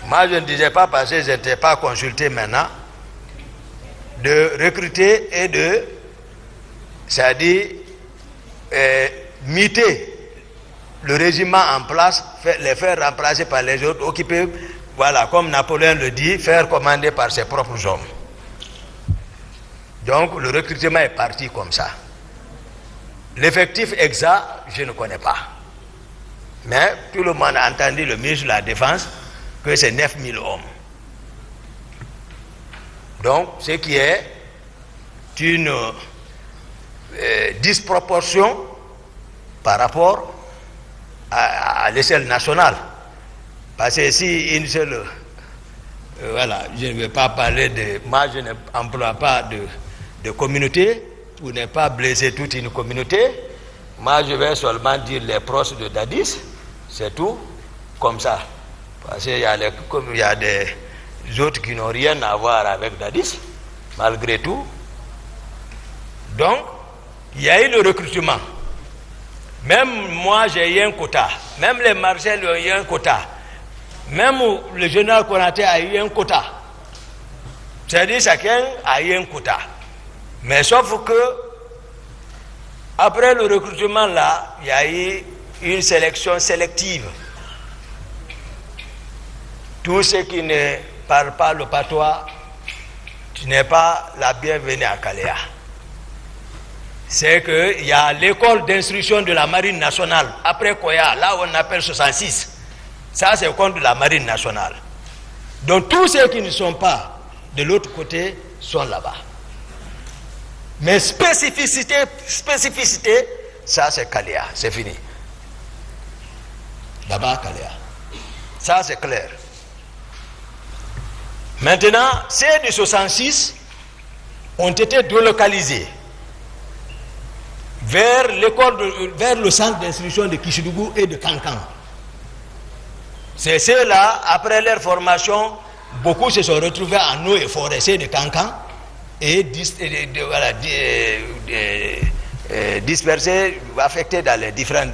moi je ne disais pas parce que je n'étais pas consulté maintenant, de recruter et de, c'est-à-dire, muter le régiment en place, les faire remplacer par les autres, occuper voilà, comme Napoléon le dit, faire commander par ses propres hommes. Donc le recrutement est parti comme ça. L'effectif exact, je ne connais pas. Mais tout le monde a entendu le ministre de la Défense que c'est 9000 hommes. Donc, ce qui est une disproportion par rapport à l'échelle nationale. Parce que si une seule... voilà, je ne vais pas parler de... Moi, je n'emploie pas de communauté pour ne pas blesser toute une communauté. Moi, je vais seulement dire les proches de Dadis, c'est tout, comme ça. Parce qu'il y a des autres qui n'ont rien à voir avec Dadis, malgré tout. Donc, il y a eu le recrutement. Même moi, j'ai eu un quota. Même les Marcel ont eu un quota. Même le général Konaté a eu un quota. C'est-à-dire chacun a eu un quota. Mais sauf que, après le recrutement là, il y a eu une sélection sélective. Tous ceux qui ne parlent pas le patois, tu n'es pas la bienvenue à Kaléa. C'est qu'il y a l'école d'instruction de la marine nationale, après Koya, là où on appelle 66. Ça, c'est le compte de la marine nationale. Donc, tous ceux qui ne sont pas de l'autre côté sont là-bas. Mais spécificité, ça, c'est Kaléa, c'est fini. Là-bas, Kaléa. Ça, c'est clair. Maintenant, ceux de 66 ont été délocalisés vers le centre d'instruction de Kishidougou et de Kankan. C'est ceux-là, après leur formation, beaucoup se sont retrouvés en eau et forêt de Kankan et dispersés, affectés dans les différentes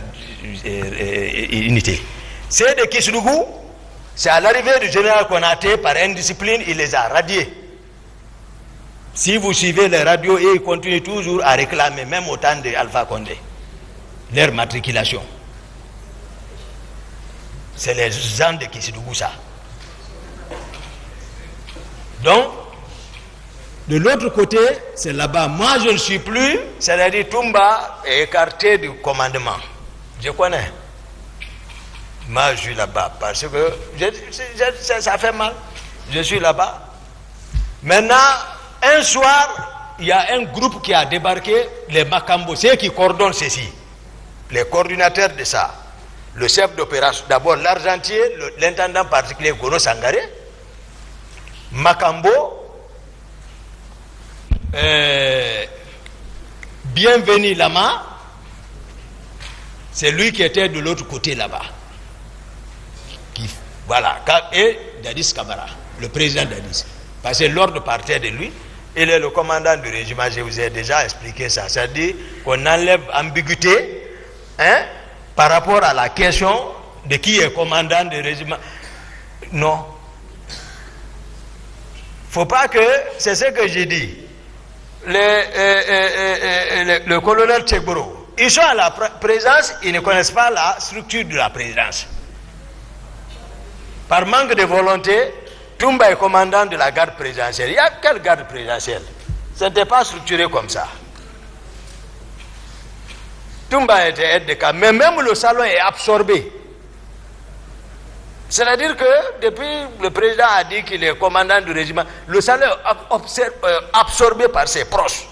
unités. Ceux de Kishidougou, c'est à l'arrivée du général Konaté, par indiscipline, il les a radiés. Si vous suivez les radios, et ils continuent toujours à réclamer, même au temps d'Alpha Condé, leur matriculation. C'est les gens de Kishidougou, ça. Donc, de l'autre côté, c'est là-bas. Moi, je ne suis plus, c'est-à-dire Toumba est écarté du commandement. Je connais. Moi, je suis là-bas parce que ça fait mal. Je suis là-bas. Maintenant, un soir, il y a un groupe qui a débarqué, les Makambo, ceux qui coordonnent ceci, les coordinateurs de ça, le chef d'opération, d'abord l'argentier, l'intendant particulier Gono Sangaré, Makambo, Bienvenu Lama, c'est lui qui était de l'autre côté là-bas. Voilà, et Dadis Kamara, le président Dadis. Parce que l'ordre partait de lui, il est le commandant du régiment, je vous ai déjà expliqué ça. C'est-à-dire qu'on enlève ambiguïté par rapport à la question de qui est commandant du régiment. Non. Il ne faut pas que, c'est ce que j'ai dit, le colonel Tchegboro, ils sont à la présidence, ils ne connaissent pas la structure de la présidence. Par manque de volonté, Toumba est commandant de la garde présidentielle. Il y a quelle garde présidentielle? Ce n'était pas structuré comme ça. Toumba était aide de camp, mais même le salon est absorbé. C'est-à-dire que depuis le président a dit qu'il est commandant du régiment, le salon est absorbé par ses proches.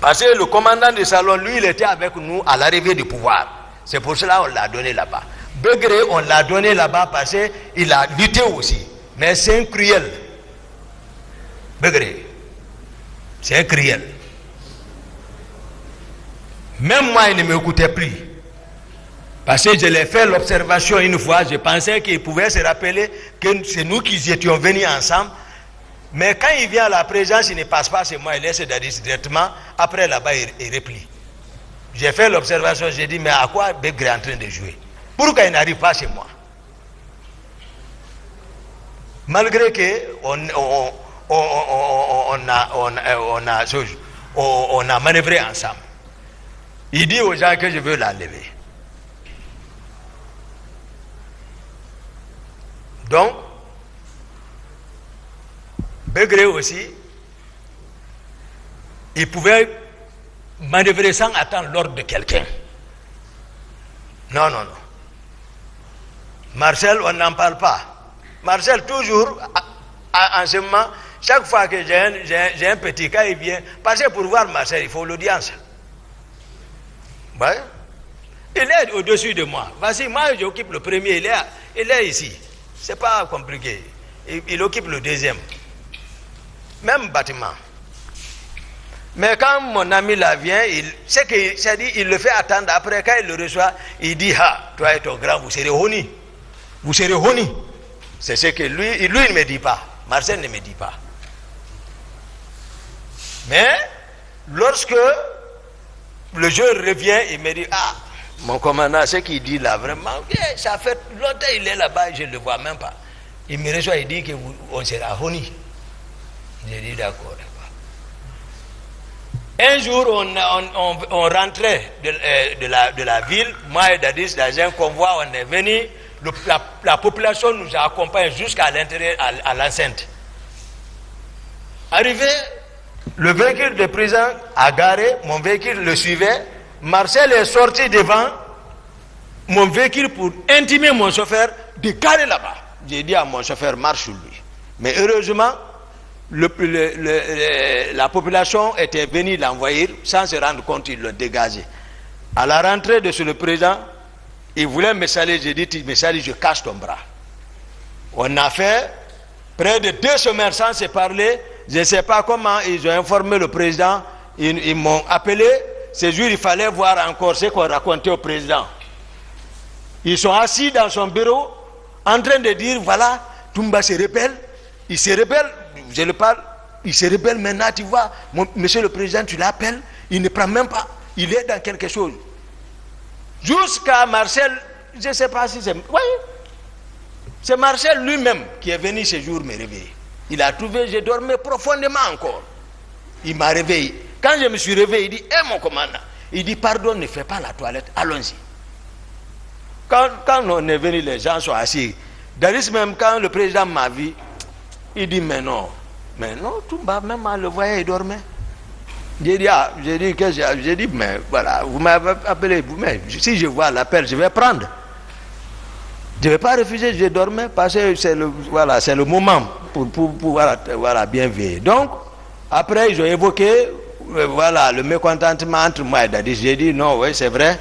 Parce que le commandant du salon, lui, il était avec nous à l'arrivée du pouvoir. C'est pour cela qu'on l'a donné là-bas. Begré, on l'a donné là-bas parce qu'il a lutté aussi. Mais c'est un cruel. Begré. C'est un cruel. Même moi, il ne m'écoutait plus. Parce que je l'ai fait l'observation une fois, je pensais qu'il pouvait se rappeler que c'est nous qui étions venus ensemble. Mais quand il vient à la présence, il ne passe pas chez moi, il laisse Dadis directement. Après là-bas, il replie. J'ai fait l'observation, j'ai dit, mais à quoi Begré est en train de jouer? Pourquoi il n'arrive pas chez moi? Malgré que on a manœuvré ensemble. Il dit aux gens que je veux l'enlever. Donc, Begré aussi, il pouvait manœuvrer sans attendre l'ordre de quelqu'un. Non. Marcel, on n'en parle pas. Marcel, toujours, en ce moment, chaque fois que j'ai un petit cas, il vient. Parce que pour voir Marcel, il faut l'audience. Ouais. Il est au-dessus de moi. Voici, moi, j'occupe le premier, il est ici. C'est pas compliqué. Il occupe le deuxième. Même bâtiment. Mais quand mon ami là vient, il le fait attendre. Après, quand il le reçoit, il dit, ah, toi et ton grand, vous serez honnis. Vous serez honnis. C'est ce que lui ne me dit pas. Marcel ne me dit pas. Mais, lorsque le jour revient, il me dit, ah, mon commandant, ce qu'il dit là, vraiment, ça fait longtemps qu'il est là-bas, je ne le vois même pas. Il me reçoit, il dit qu'on sera honnis. J'ai dit d'accord. Un jour, on rentrait de la ville, moi et Dadis, dans un convoi, on est venu, la population nous a accompagnés jusqu'à l'intérieur, à l'enceinte. Arrivé, le véhicule de président a garé, mon véhicule le suivait, Marcel est sorti devant mon véhicule pour intimer mon chauffeur de garer là-bas. J'ai dit à mon chauffeur, marche sur lui. Mais heureusement, la population était venue l'envoyer, sans se rendre compte, ils l'ont dégagé. À la rentrée de chez le président, il voulait me saluer, j'ai dit, tu me salues, je cache ton bras. On a fait près de 2 semaines sans se parler, je ne sais pas comment ils ont informé le président, ils m'ont appelé, ce jour il fallait voir encore ce qu'on racontait au président. Ils sont assis dans son bureau, en train de dire, voilà, Toumba se rebelle, il se rebelle, je le parle, il se rebelle maintenant, tu vois, monsieur le président, tu l'appelles, il ne prend même pas, il est dans quelque chose. Jusqu'à Marcel, je ne sais pas si c'est... Oui, c'est Marcel lui-même qui est venu ce jour me réveiller. Il a trouvé, je dormais profondément encore. Il m'a réveillé. Quand je me suis réveillé, il dit, mon commandant, il dit, pardon, ne fais pas la toilette, allons-y. Quand on est venu, les gens sont assis. D'ailleurs, même quand le président m'a vu, il dit, mais non, tout bas, même à le voyer, il dormait. J'ai dit, mais voilà, vous m'avez appelé, mais si je vois l'appel, je vais prendre. Je ne vais pas refuser, je dormais, parce que c'est le moment pour voilà, bien veiller. Donc, après, ils ont évoqué, le mécontentement entre moi et Dadis. J'ai dit, non, oui, c'est vrai,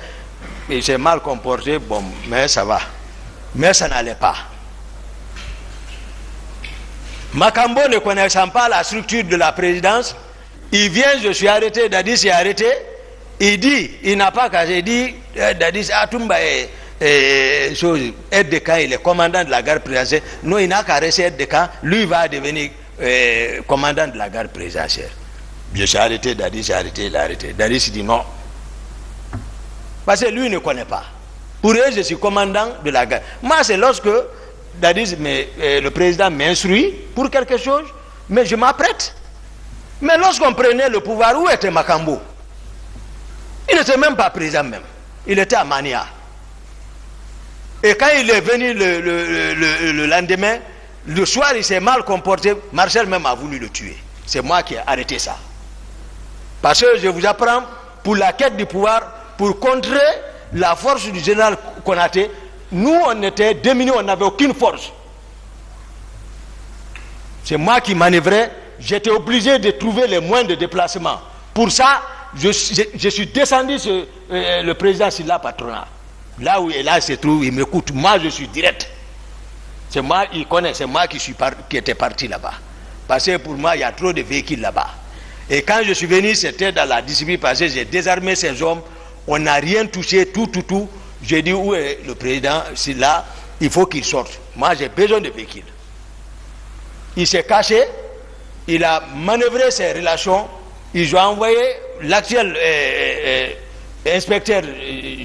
il s'est mal comporté, bon, mais ça va. Mais ça n'allait pas. Makambo, ne connaissant pas la structure de la présidence, il vient, je suis arrêté, Dadis est arrêté, il dit, il n'a pas qu'à, il dit, Dadis, Toumba est aide de camp, il est commandant de la garde présidentielle. Non, il n'a qu'à rester aide de camp, lui va devenir commandant de la garde présidentielle. Je suis arrêté, Dadis est arrêté, il est arrêté. Dadis dit non. Parce que lui ne connaît pas. Pour eux, je suis commandant de la garde. Moi, c'est lorsque Dadis, le président m'instruit pour quelque chose, mais je m'apprête. Mais lorsqu'on prenait le pouvoir, où était Makambo? Il n'était même pas président même. Il était à Mania. Et quand il est venu le lendemain, le soir, il s'est mal comporté. Marcel même a voulu le tuer. C'est moi qui ai arrêté ça. Parce que je vous apprends, pour la quête du pouvoir, pour contrer la force du général Konaté, nous, on était démunis, on n'avait aucune force. C'est moi qui manœuvrais. J'étais obligé de trouver les moyens de déplacement. Pour ça, je suis descendu sur le président Silla Patronat. Là où il se trouve, il m'écoute. Moi, je suis direct. C'est moi, il connaît, c'est moi qui étais parti là-bas. Parce que pour moi, il y a trop de véhicules là-bas. Et quand je suis venu, c'était dans la discipline, parce que j'ai désarmé ces hommes. On n'a rien touché, tout. J'ai dit, où est le président? C'est là, il faut qu'il sorte. Moi, j'ai besoin de véhicules. Il s'est caché, il a manœuvré ses relations, ils ont envoyé l'actuel inspecteur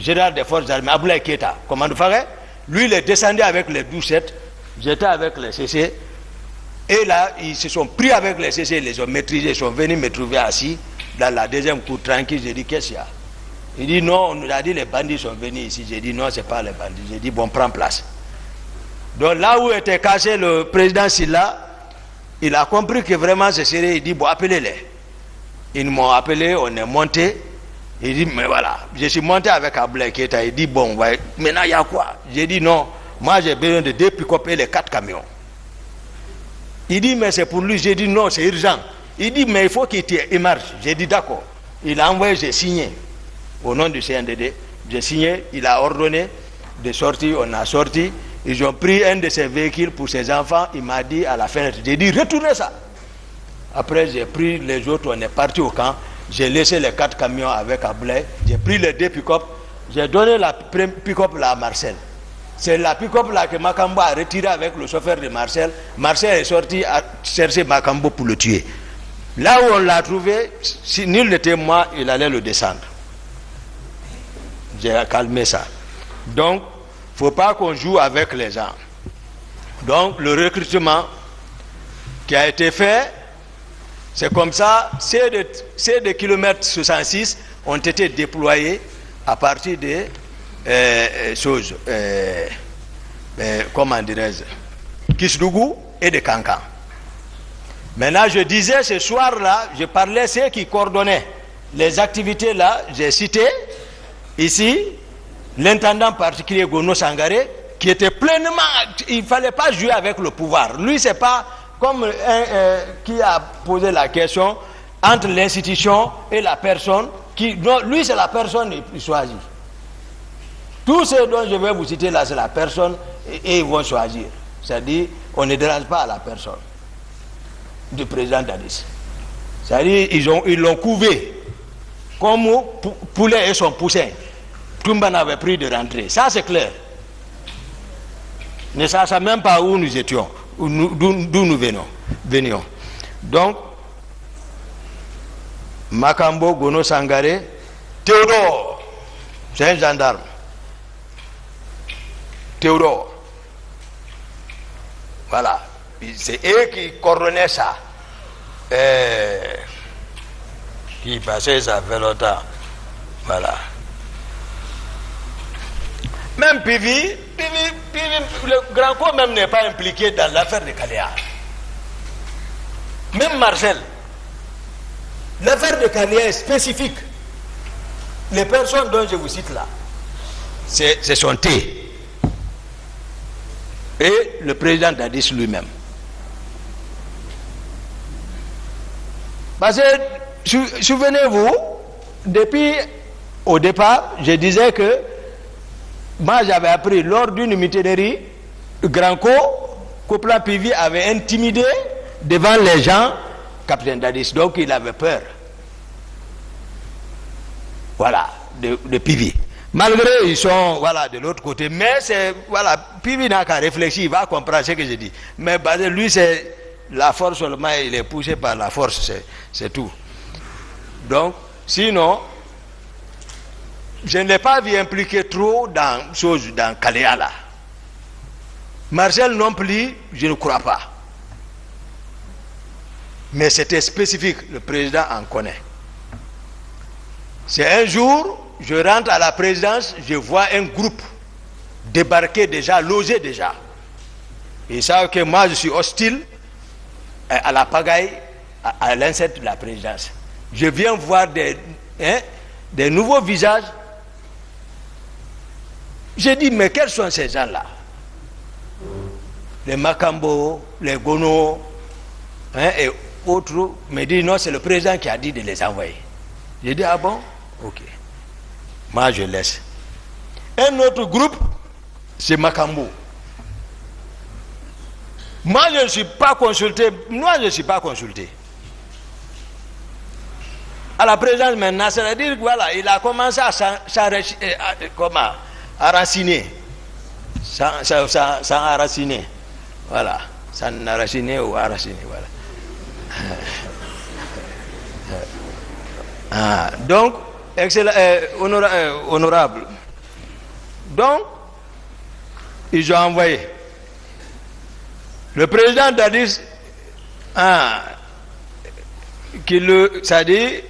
général des forces armées, Aboulaye Keita, commandant Faré. Lui, il est descendu avec les 12-7, j'étais avec les CC. Et là, ils se sont pris avec les CC, ils les ont maîtrisés, ils sont venus me trouver assis dans la deuxième cour tranquille. J'ai dit, qu'est-ce qu'il y a? Il dit, non, on nous a dit les bandits sont venus ici. J'ai dit, non, ce n'est pas les bandits. J'ai dit, bon, prends place. Donc là où était caché le président Silla, il a compris que vraiment ce serait, il dit, bon, appelez-les. Ils m'ont appelé, on est monté. Il dit, mais voilà, je suis monté avec Ablaye Keïta. Il dit, bon, ouais, maintenant il y a quoi? J'ai dit, non, moi j'ai besoin de 2 pick-up et les 4 camions. Il dit, mais c'est pour lui. J'ai dit, non, c'est urgent. Il dit, mais il faut qu'il marche. J'ai dit, d'accord. Il a envoyé, j'ai signé. Au nom du CNDD, j'ai signé, il a ordonné de sortir, on a sorti. Ils ont pris un de ses véhicules pour ses enfants. Il m'a dit à la fenêtre, j'ai dit, retournez ça. Après, j'ai pris les autres, on est parti au camp. J'ai laissé les 4 camions avec Ablaye. J'ai pris les 2 pick-up. J'ai donné la pick-up là à Marcel. C'est la pick-up là que Makambo a retiré avec le chauffeur de Marcel. Marcel est sorti à chercher Makambo pour le tuer. Là où on l'a trouvé, si nul n'était moi, il allait le descendre. J'ai calmé ça. Donc, il ne faut pas qu'on joue avec les gens. Donc, le recrutement qui a été fait, c'est comme ça, ces de kilomètres 66 ont été déployés à partir des choses, comment dirais-je, Kisdougou et de Kankan. Maintenant, je disais ce soir-là, je parlais ceux qui coordonnaient les activités là, j'ai cité ici l'intendant particulier Gono Sangaré, qui était pleinement, il ne fallait pas jouer avec le pouvoir. Lui, c'est pas comme qui a posé la question entre l'institution et la personne. Non, lui, c'est la personne qui choisit. Tout ce dont je vais vous citer là, c'est la personne et ils vont choisir. C'est-à-dire, on ne dérange pas à la personne du président Dadis. C'est-à-dire, ils l'ont couvé comme poulet et son poussin. Toumba n'avait pris de rentrée. Ça, c'est clair. Ne sachant même pas où nous étions, d'où nous venions. Donc, Makambo, Gono Sangaré, Théodore, c'est un gendarme. Théodore. Voilà. C'est eux qui coordonnaient ça. Qui passaient, ça fait longtemps. Voilà. Même Pivi, le grand corps même n'est pas impliqué dans l'affaire de Kaléa. Même Marcel. L'affaire de Kaléa est spécifique. Les personnes dont je vous cite là, c'est son thé. Et le président Dadis lui-même. Parce que, souvenez-vous, depuis au départ, je disais que moi j'avais appris lors d'une mutinerie, Granco, Copla Pivi avait intimidé devant les gens capitaine Dadis, donc il avait peur. Voilà, de Pivi. Malgré ils sont voilà, de l'autre côté, mais c'est voilà, Pivi n'a qu'à réfléchir, il va comprendre ce que je dis. Mais lui, c'est la force seulement, il est poussé par la force, c'est tout. Donc, sinon, je ne l'ai pas vu impliquer trop dans Kaléa là. Marcel non plus, je ne crois pas. Mais c'était spécifique, le président en connaît. C'est un jour, je rentre à la présidence, je vois un groupe débarquer déjà, loger déjà. Ils savent que moi je suis hostile à la pagaille, à l'inceste de la présidence. Je viens voir des nouveaux visages. J'ai dit, mais quels sont ces gens-là? Les Makambo, les Gono, et autres, me disent, non, c'est le président qui a dit de les envoyer. J'ai dit, ah bon? Ok. Moi, je laisse. Un autre groupe, c'est Makambo. Moi, je ne suis pas consulté. Moi, je ne suis pas consulté. À la présidence maintenant, c'est-à-dire, voilà, il a commencé à enraciner. Sans enraciner. Voilà. Sans enraciner ou enraciner, voilà. Donc, excellent, honorable. Donc, ils ont envoyé. Le président Dadis, c'est-à-dire,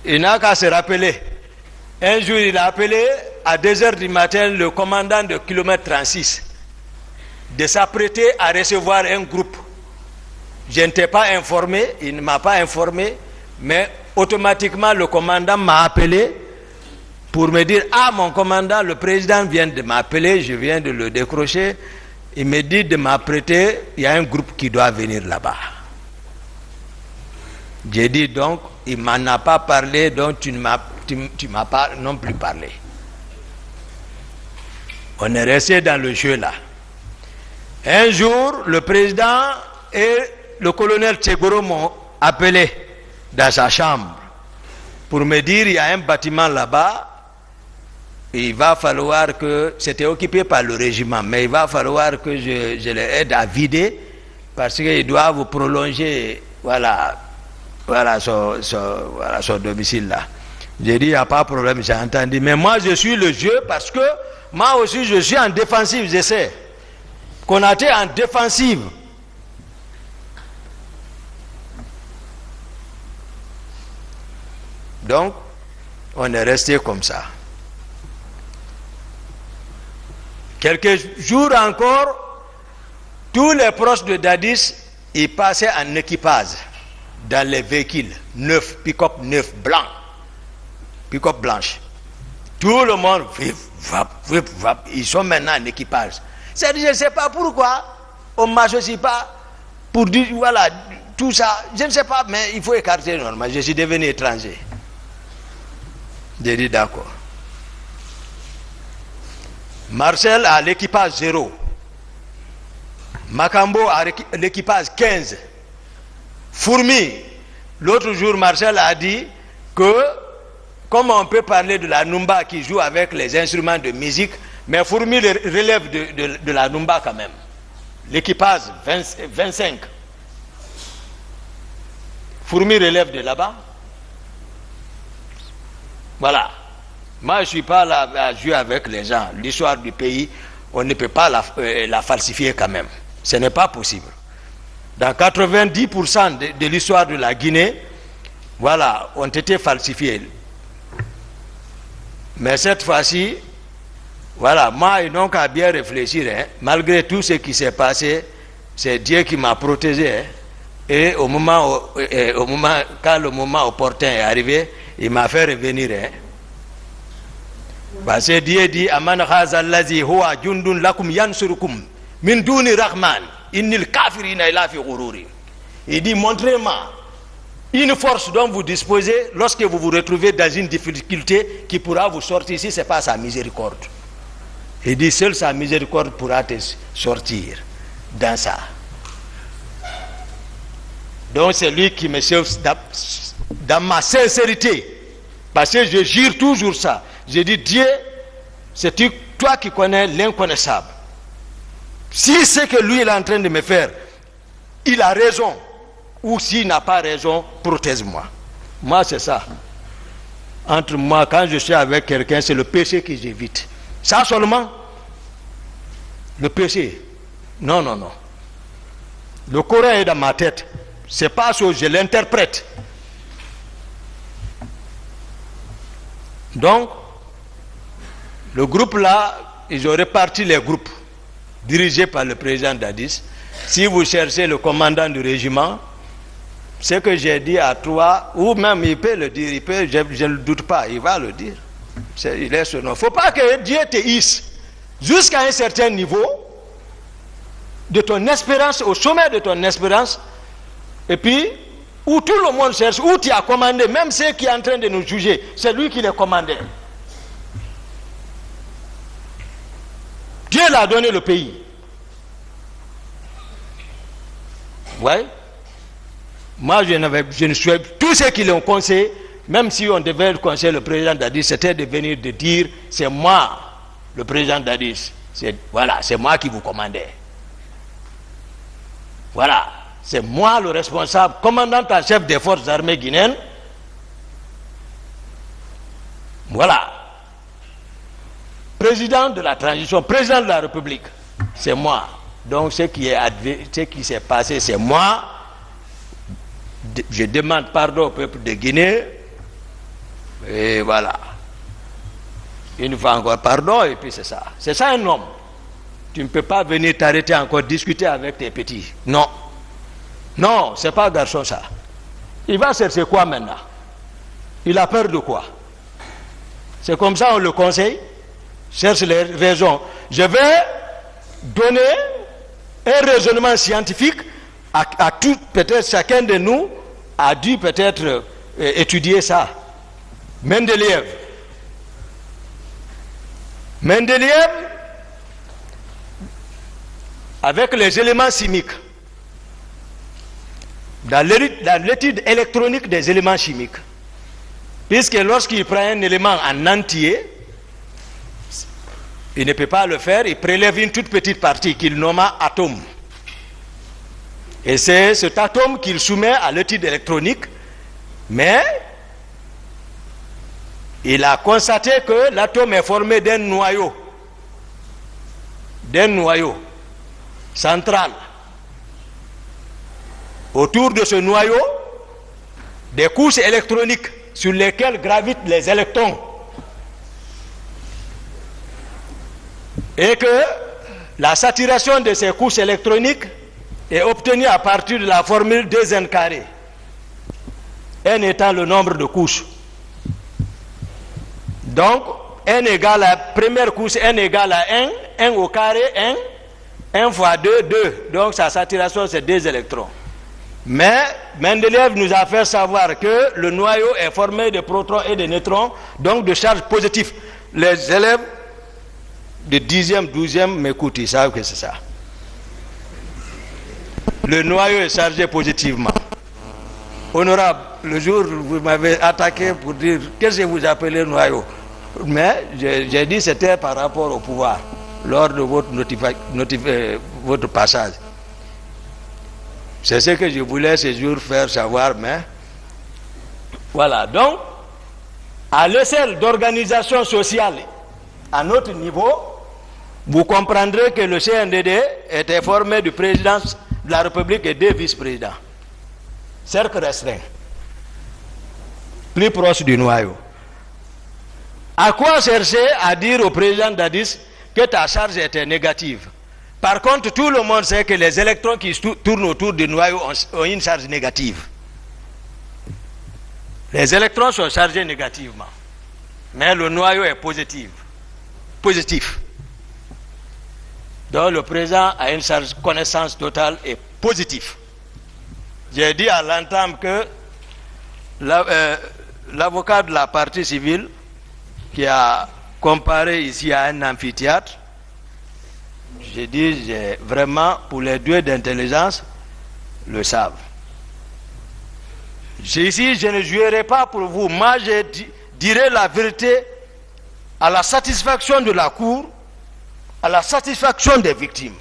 il n'a qu'à se rappeler. Un jour, il a appelé à 2h du matin le commandant de kilomètre 36 de s'apprêter à recevoir un groupe. Je n'étais pas informé, il ne m'a pas informé, mais automatiquement le commandant m'a appelé pour me dire: ah, mon commandant, le président vient de m'appeler, je viens de le décrocher, il me dit de m'apprêter, il y a un groupe qui doit venir là-bas. J'ai dit donc, il ne m'en a pas parlé, donc tu ne m'as pas non plus parlé. On est resté dans le jeu là. Un jour, le président et le colonel Tchegoro m'ont appelé dans sa chambre pour me dire: il y a un bâtiment là-bas, il va falloir que, c'était occupé par le régiment, mais il va falloir que je les aide à vider parce qu'ils doivent prolonger son domicile là. J'ai dit: il n'y a pas de problème, j'ai entendu, mais moi je suis le jeu parce que moi aussi je suis en défensive, j'essaie. Konaté en défensive. Donc, on est resté comme ça. Quelques jours encore, tous les proches de Dadis, ils passaient en équipage dans les véhicules neufs, pick-up neufs, blancs, pick-up blanches. Tout le monde, vip, vap, ils sont maintenant en équipage. C'est-à-dire, je ne sais pas pourquoi on ne m'associe pas pour dire, voilà, tout ça, je ne sais pas, mais il faut écarter normal. Je suis devenu étranger. J'ai dit d'accord. Marcel a l'équipage 0. Makambo a l'équipage 15. Fourmi, l'autre jour, Marcel a dit que, comme on peut parler de la Numba qui joue avec les instruments de musique, mais Fourmi relève de la Numba quand même. L'équipage 25. Fourmi relève de là-bas. Voilà. Moi, je ne suis pas là à jouer avec les gens. L'histoire du pays, on ne peut pas la falsifier quand même. Ce n'est pas possible. Dans 90% de l'histoire de la Guinée, voilà, ont été falsifiés. Mais cette fois-ci, voilà, moi, ils n'ont qu'à bien réfléchir. Hein. Malgré tout ce qui s'est passé, c'est Dieu qui m'a protégé. Hein. Et au moment, quand le moment opportun est arrivé, il m'a fait revenir. Hein. Parce que Dieu dit: Aman khazallazi huwa jundun lakum yansurukum min duni rahman innil kafirina ila fi ghururi. Il dit: montrez-moi une force dont vous disposez lorsque vous vous retrouvez dans une difficulté qui pourra vous sortir. Si ce n'est pas sa miséricorde. Il dit: seule sa miséricorde pourra te sortir dans ça. Donc c'est lui qui me sauve dans ma sincérité. Parce que je jure toujours ça. Je dis: Dieu, c'est toi qui connais l'inconnaissable. Si ce que lui il est en train de me faire, il a raison, ou s'il n'a pas raison, protège-moi. Moi, c'est ça. Entre moi, quand je suis avec quelqu'un, c'est le péché que j'évite. Ça seulement. Le péché. Non, non, non. Le Coran est dans ma tête. C'est pas ça, je l'interprète. Donc, le groupe là, ils ont réparti les groupes dirigés par le président Dadis. Si vous cherchez le commandant du régiment, ce que j'ai dit à toi, ou même il peut le dire, il peut, je ne doute pas, il va le dire. Il est ce nom. Il ne faut pas que Dieu te hisse jusqu'à un certain niveau de ton espérance, au sommet de ton espérance, et puis où tout le monde cherche, où tu as commandé, même ceux qui sont en train de nous juger, c'est lui qui les commandait. Dieu l'a donné le pays. Ouais. Moi, je ne suis tous ceux qui l'ont conseillé, même si on devait conseiller le président Dadis, c'était de venir de dire: c'est moi, le président Dadis. Voilà, c'est moi qui vous commandais. Voilà, c'est moi le responsable, commandant en chef des forces armées guinéennes. Voilà. Président de la transition, président de la République, c'est moi. Donc ce qui s'est passé, c'est moi. Je demande pardon au peuple de Guinée. Et voilà. Une fois encore, pardon, et puis c'est ça. C'est ça un homme. Tu ne peux pas venir t'arrêter encore discuter avec tes petits. Non. Non, c'est pas garçon ça. Il va chercher quoi maintenant? Il a peur de quoi? C'est comme ça on le conseille. Cherche les raisons. Je vais donner un raisonnement scientifique à tout, peut-être chacun de nous a dû peut-être étudier ça. Mendeleïev, avec les éléments chimiques, dans l'étude électronique des éléments chimiques, puisque lorsqu'il prend un élément en entier, il ne peut pas le faire, il prélève une toute petite partie qu'il nomma atome. Et c'est cet atome qu'il soumet à l'étude électronique, mais il a constaté que l'atome est formé d'un noyau central. Autour de ce noyau, des couches électroniques sur lesquelles gravitent les électrons. Et que la saturation de ces couches électroniques est obtenue à partir de la formule 2n carré, n étant le nombre de couches. Donc, n égale à première couche, n égale à 1 au carré, 1 fois 2, 2. Donc, sa saturation, c'est 2 électrons. Mais Mendeleïev nous a fait savoir que le noyau est formé de protons et de neutrons, donc de charges positives. Les élèves de 10e, 12e m'écoutent, ils savent que c'est ça. Le noyau est chargé positivement. Honorable, le jour où vous m'avez attaqué pour dire qu'est-ce que vous appelez noyau, mais j'ai dit c'était par rapport au pouvoir lors de votre passage. C'est ce que je voulais ce jour faire savoir, mais voilà. Donc, à l'échelle d'organisation sociale à notre niveau, vous comprendrez que le CNDD était formé du président de la République et 2 vice-présidents. Cercle restreint, plus proche du noyau. À quoi chercher à dire au président Dadis que ta charge était négative? Par contre, tout le monde sait que les électrons qui tournent autour du noyau ont une charge négative. Les électrons sont chargés négativement, mais le noyau est positif. Donc le président a une charge connaissance totale et positive. J'ai dit à l'entame que l'avocat de la partie civile qui a comparé ici à un amphithéâtre, j'ai dit vraiment pour les 2 d'intelligence le savent. Ici je ne jouerai pas pour vous, moi je dirai la vérité à la satisfaction de la cour, à la satisfaction des victimes.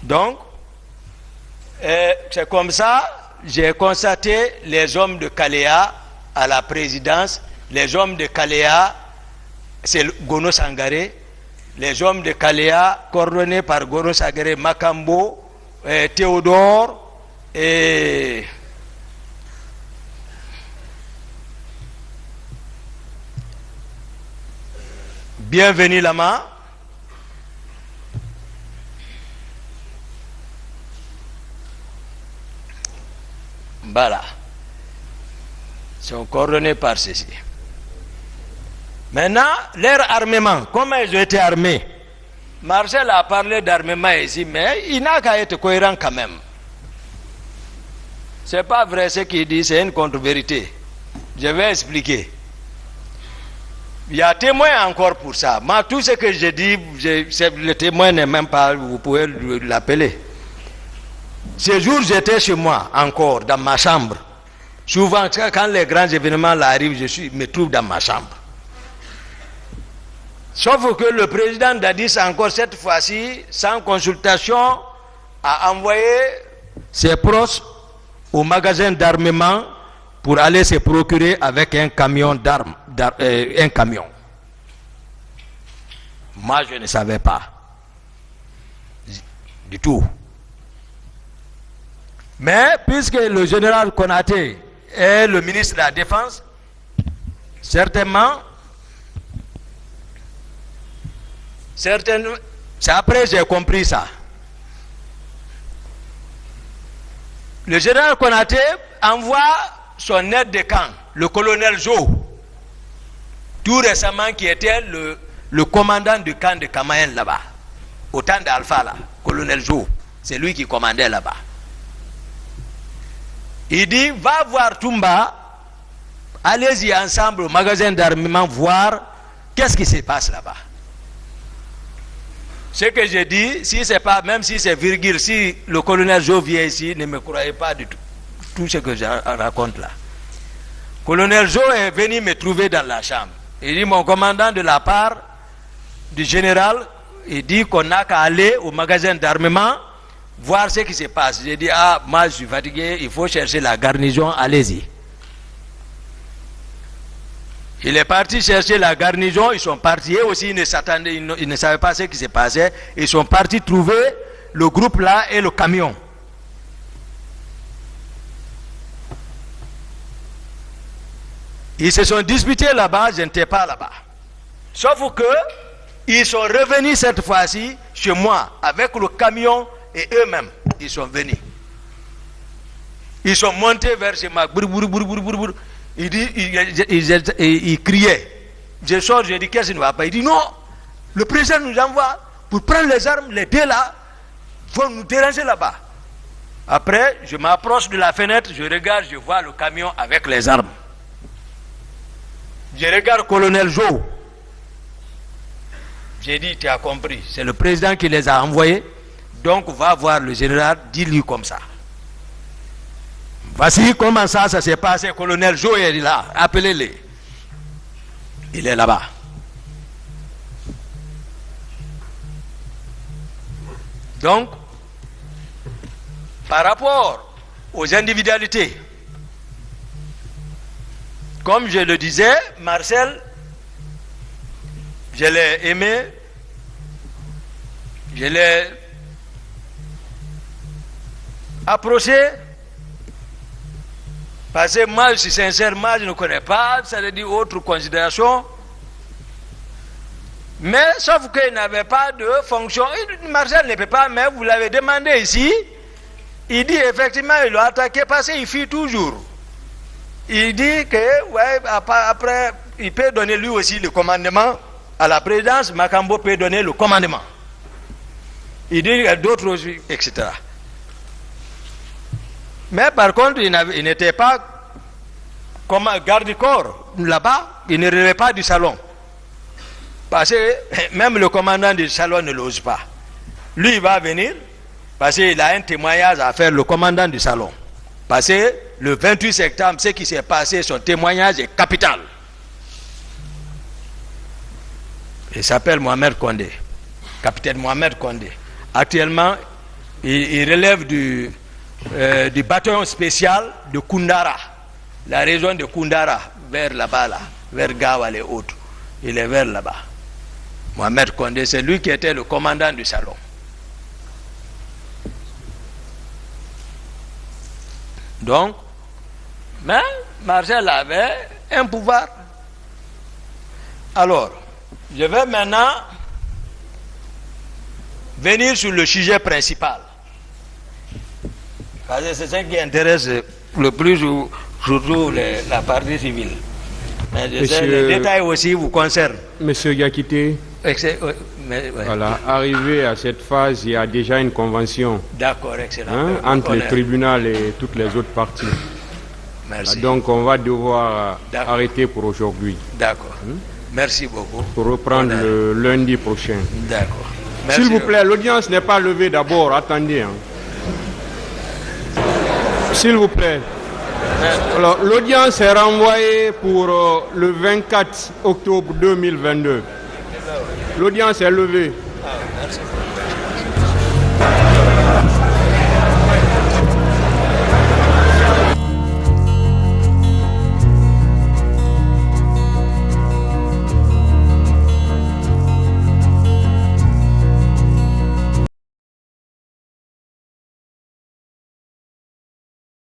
Donc, c'est comme ça, j'ai constaté les hommes de Kaléa à la présidence. Les hommes de Kaléa, c'est Gono Sangaré. Les hommes de Kaléa, coordonnés par Gono Sangaré, Makambo, Théodore et Bienvenue Lama. Voilà. Ils sont coordonnés par ceci. Maintenant, leur armement, comment ils ont été armés? Marcel a parlé d'armement ici, mais il n'a qu'à être cohérent quand même. C'est pas vrai ce qu'il dit, c'est une contre-vérité. Je vais expliquer. Il y a témoin encore pour ça. Moi, tout ce que je dis, le témoin n'est même pas, vous pouvez l'appeler. Ce jour, j'étais chez moi, encore, dans ma chambre. Souvent, quand les grands événements arrivent, je me trouve dans ma chambre. Sauf que le président Dadis, encore cette fois-ci, sans consultation, a envoyé ses proches au magasin d'armement pour aller se procurer avec un camion d'armes, un camion. Moi, je ne savais pas du tout. Mais puisque le général Konaté est le ministre de la Défense, certainement Certainement, c'est après j'ai compris ça. Le général Konaté envoie son aide de camp, le colonel Jo, tout récemment qui était le commandant du camp de Kamayen là-bas, au temps d'Alpha là, colonel Jo, c'est lui qui commandait là-bas. Il dit, va voir Toumba, allez-y ensemble au magasin d'armement voir qu'est-ce qui se passe là-bas. Ce que j'ai dit, si c'est pas, même si c'est virgule, si le colonel Jo vient ici, ne me croyez pas du tout ce que je raconte là. Colonel Jo est venu me trouver dans la chambre. Il dit, mon commandant de la part du général, il dit qu'on n'a qu'à aller au magasin d'armement voir ce qui se passe. J'ai dit, ah, moi je suis fatigué, il faut chercher la garnison, allez-y. Il est parti chercher la garnison, ils sont partis, eux aussi ils ne savaient pas ce qui se passait, ils sont partis trouver le groupe là et le camion. Ils se sont disputés là-bas, je n'étais pas là-bas. Sauf que ils sont revenus cette fois-ci chez moi avec le camion et eux-mêmes, ils sont venus. Ils sont montés vers chez moi. Il criait. Je sors, je dis qu'est-ce qui ne va pas. Il dit non, le président nous envoie pour prendre les armes, les deux là, vont nous déranger là-bas. Après, je m'approche de la fenêtre, je regarde, je vois le camion avec les armes. Je regarde colonel Jo. J'ai dit, tu as compris, c'est le président qui les a envoyés, donc va voir le général, dis-lui comme ça. Voici comment ça s'est passé. Colonel Jo est là, appelez-le. Il est là-bas. Donc, par rapport aux individualités, comme je le disais, Marcel, je l'ai aimé, je l'ai approché, parce que moi je suis sincère, moi je ne connais pas, ça veut dire autre considération, mais sauf qu'il n'avait pas de fonction. Marcel ne peut pas, mais vous l'avez demandé ici, il dit effectivement il l'a attaqué parce qu'il fuit toujours. Il dit que, ouais, après, il peut donner lui aussi le commandement à la présidence, Makambo peut donner le commandement. Il dit qu'il y a d'autres aussi, etc. Mais par contre, il n'était pas comme garde-corps là-bas, il ne relevait pas du salon. Parce que même le commandant du salon ne l'ose pas. Lui, il va venir, parce qu'il a un témoignage à faire, le commandant du salon. Parce que le 28 septembre, ce qui s'est passé, son témoignage est capital. Il s'appelle Mohamed Kondé, capitaine Mohamed Kondé. Actuellement, il relève du bataillon spécial de Koundara, la région de Koundara, vers là-bas, là, vers Gawa et autres. Il est vers là-bas. Mohamed Kondé, c'est lui qui était le commandant du salon. Donc, mais Marcel avait un pouvoir. Alors, je vais maintenant venir sur le sujet principal. Parce que c'est ce qui intéresse le plus, surtout la partie civile. Mais je sais, les détails aussi vous concernent. Monsieur Yakité, voilà, arrivé à cette phase, il y a déjà une convention. D'accord, excellent. Entre le tribunal et toutes les autres parties. Merci. Donc on va devoir arrêter pour aujourd'hui. D'accord. Merci beaucoup. Pour reprendre le lundi prochain. D'accord. S'il vous plaît, l'audience n'est pas levée d'abord. Attendez. S'il vous plaît. Alors, l'audience est renvoyée pour le 24 octobre 2022. L'audience est levée. Merci.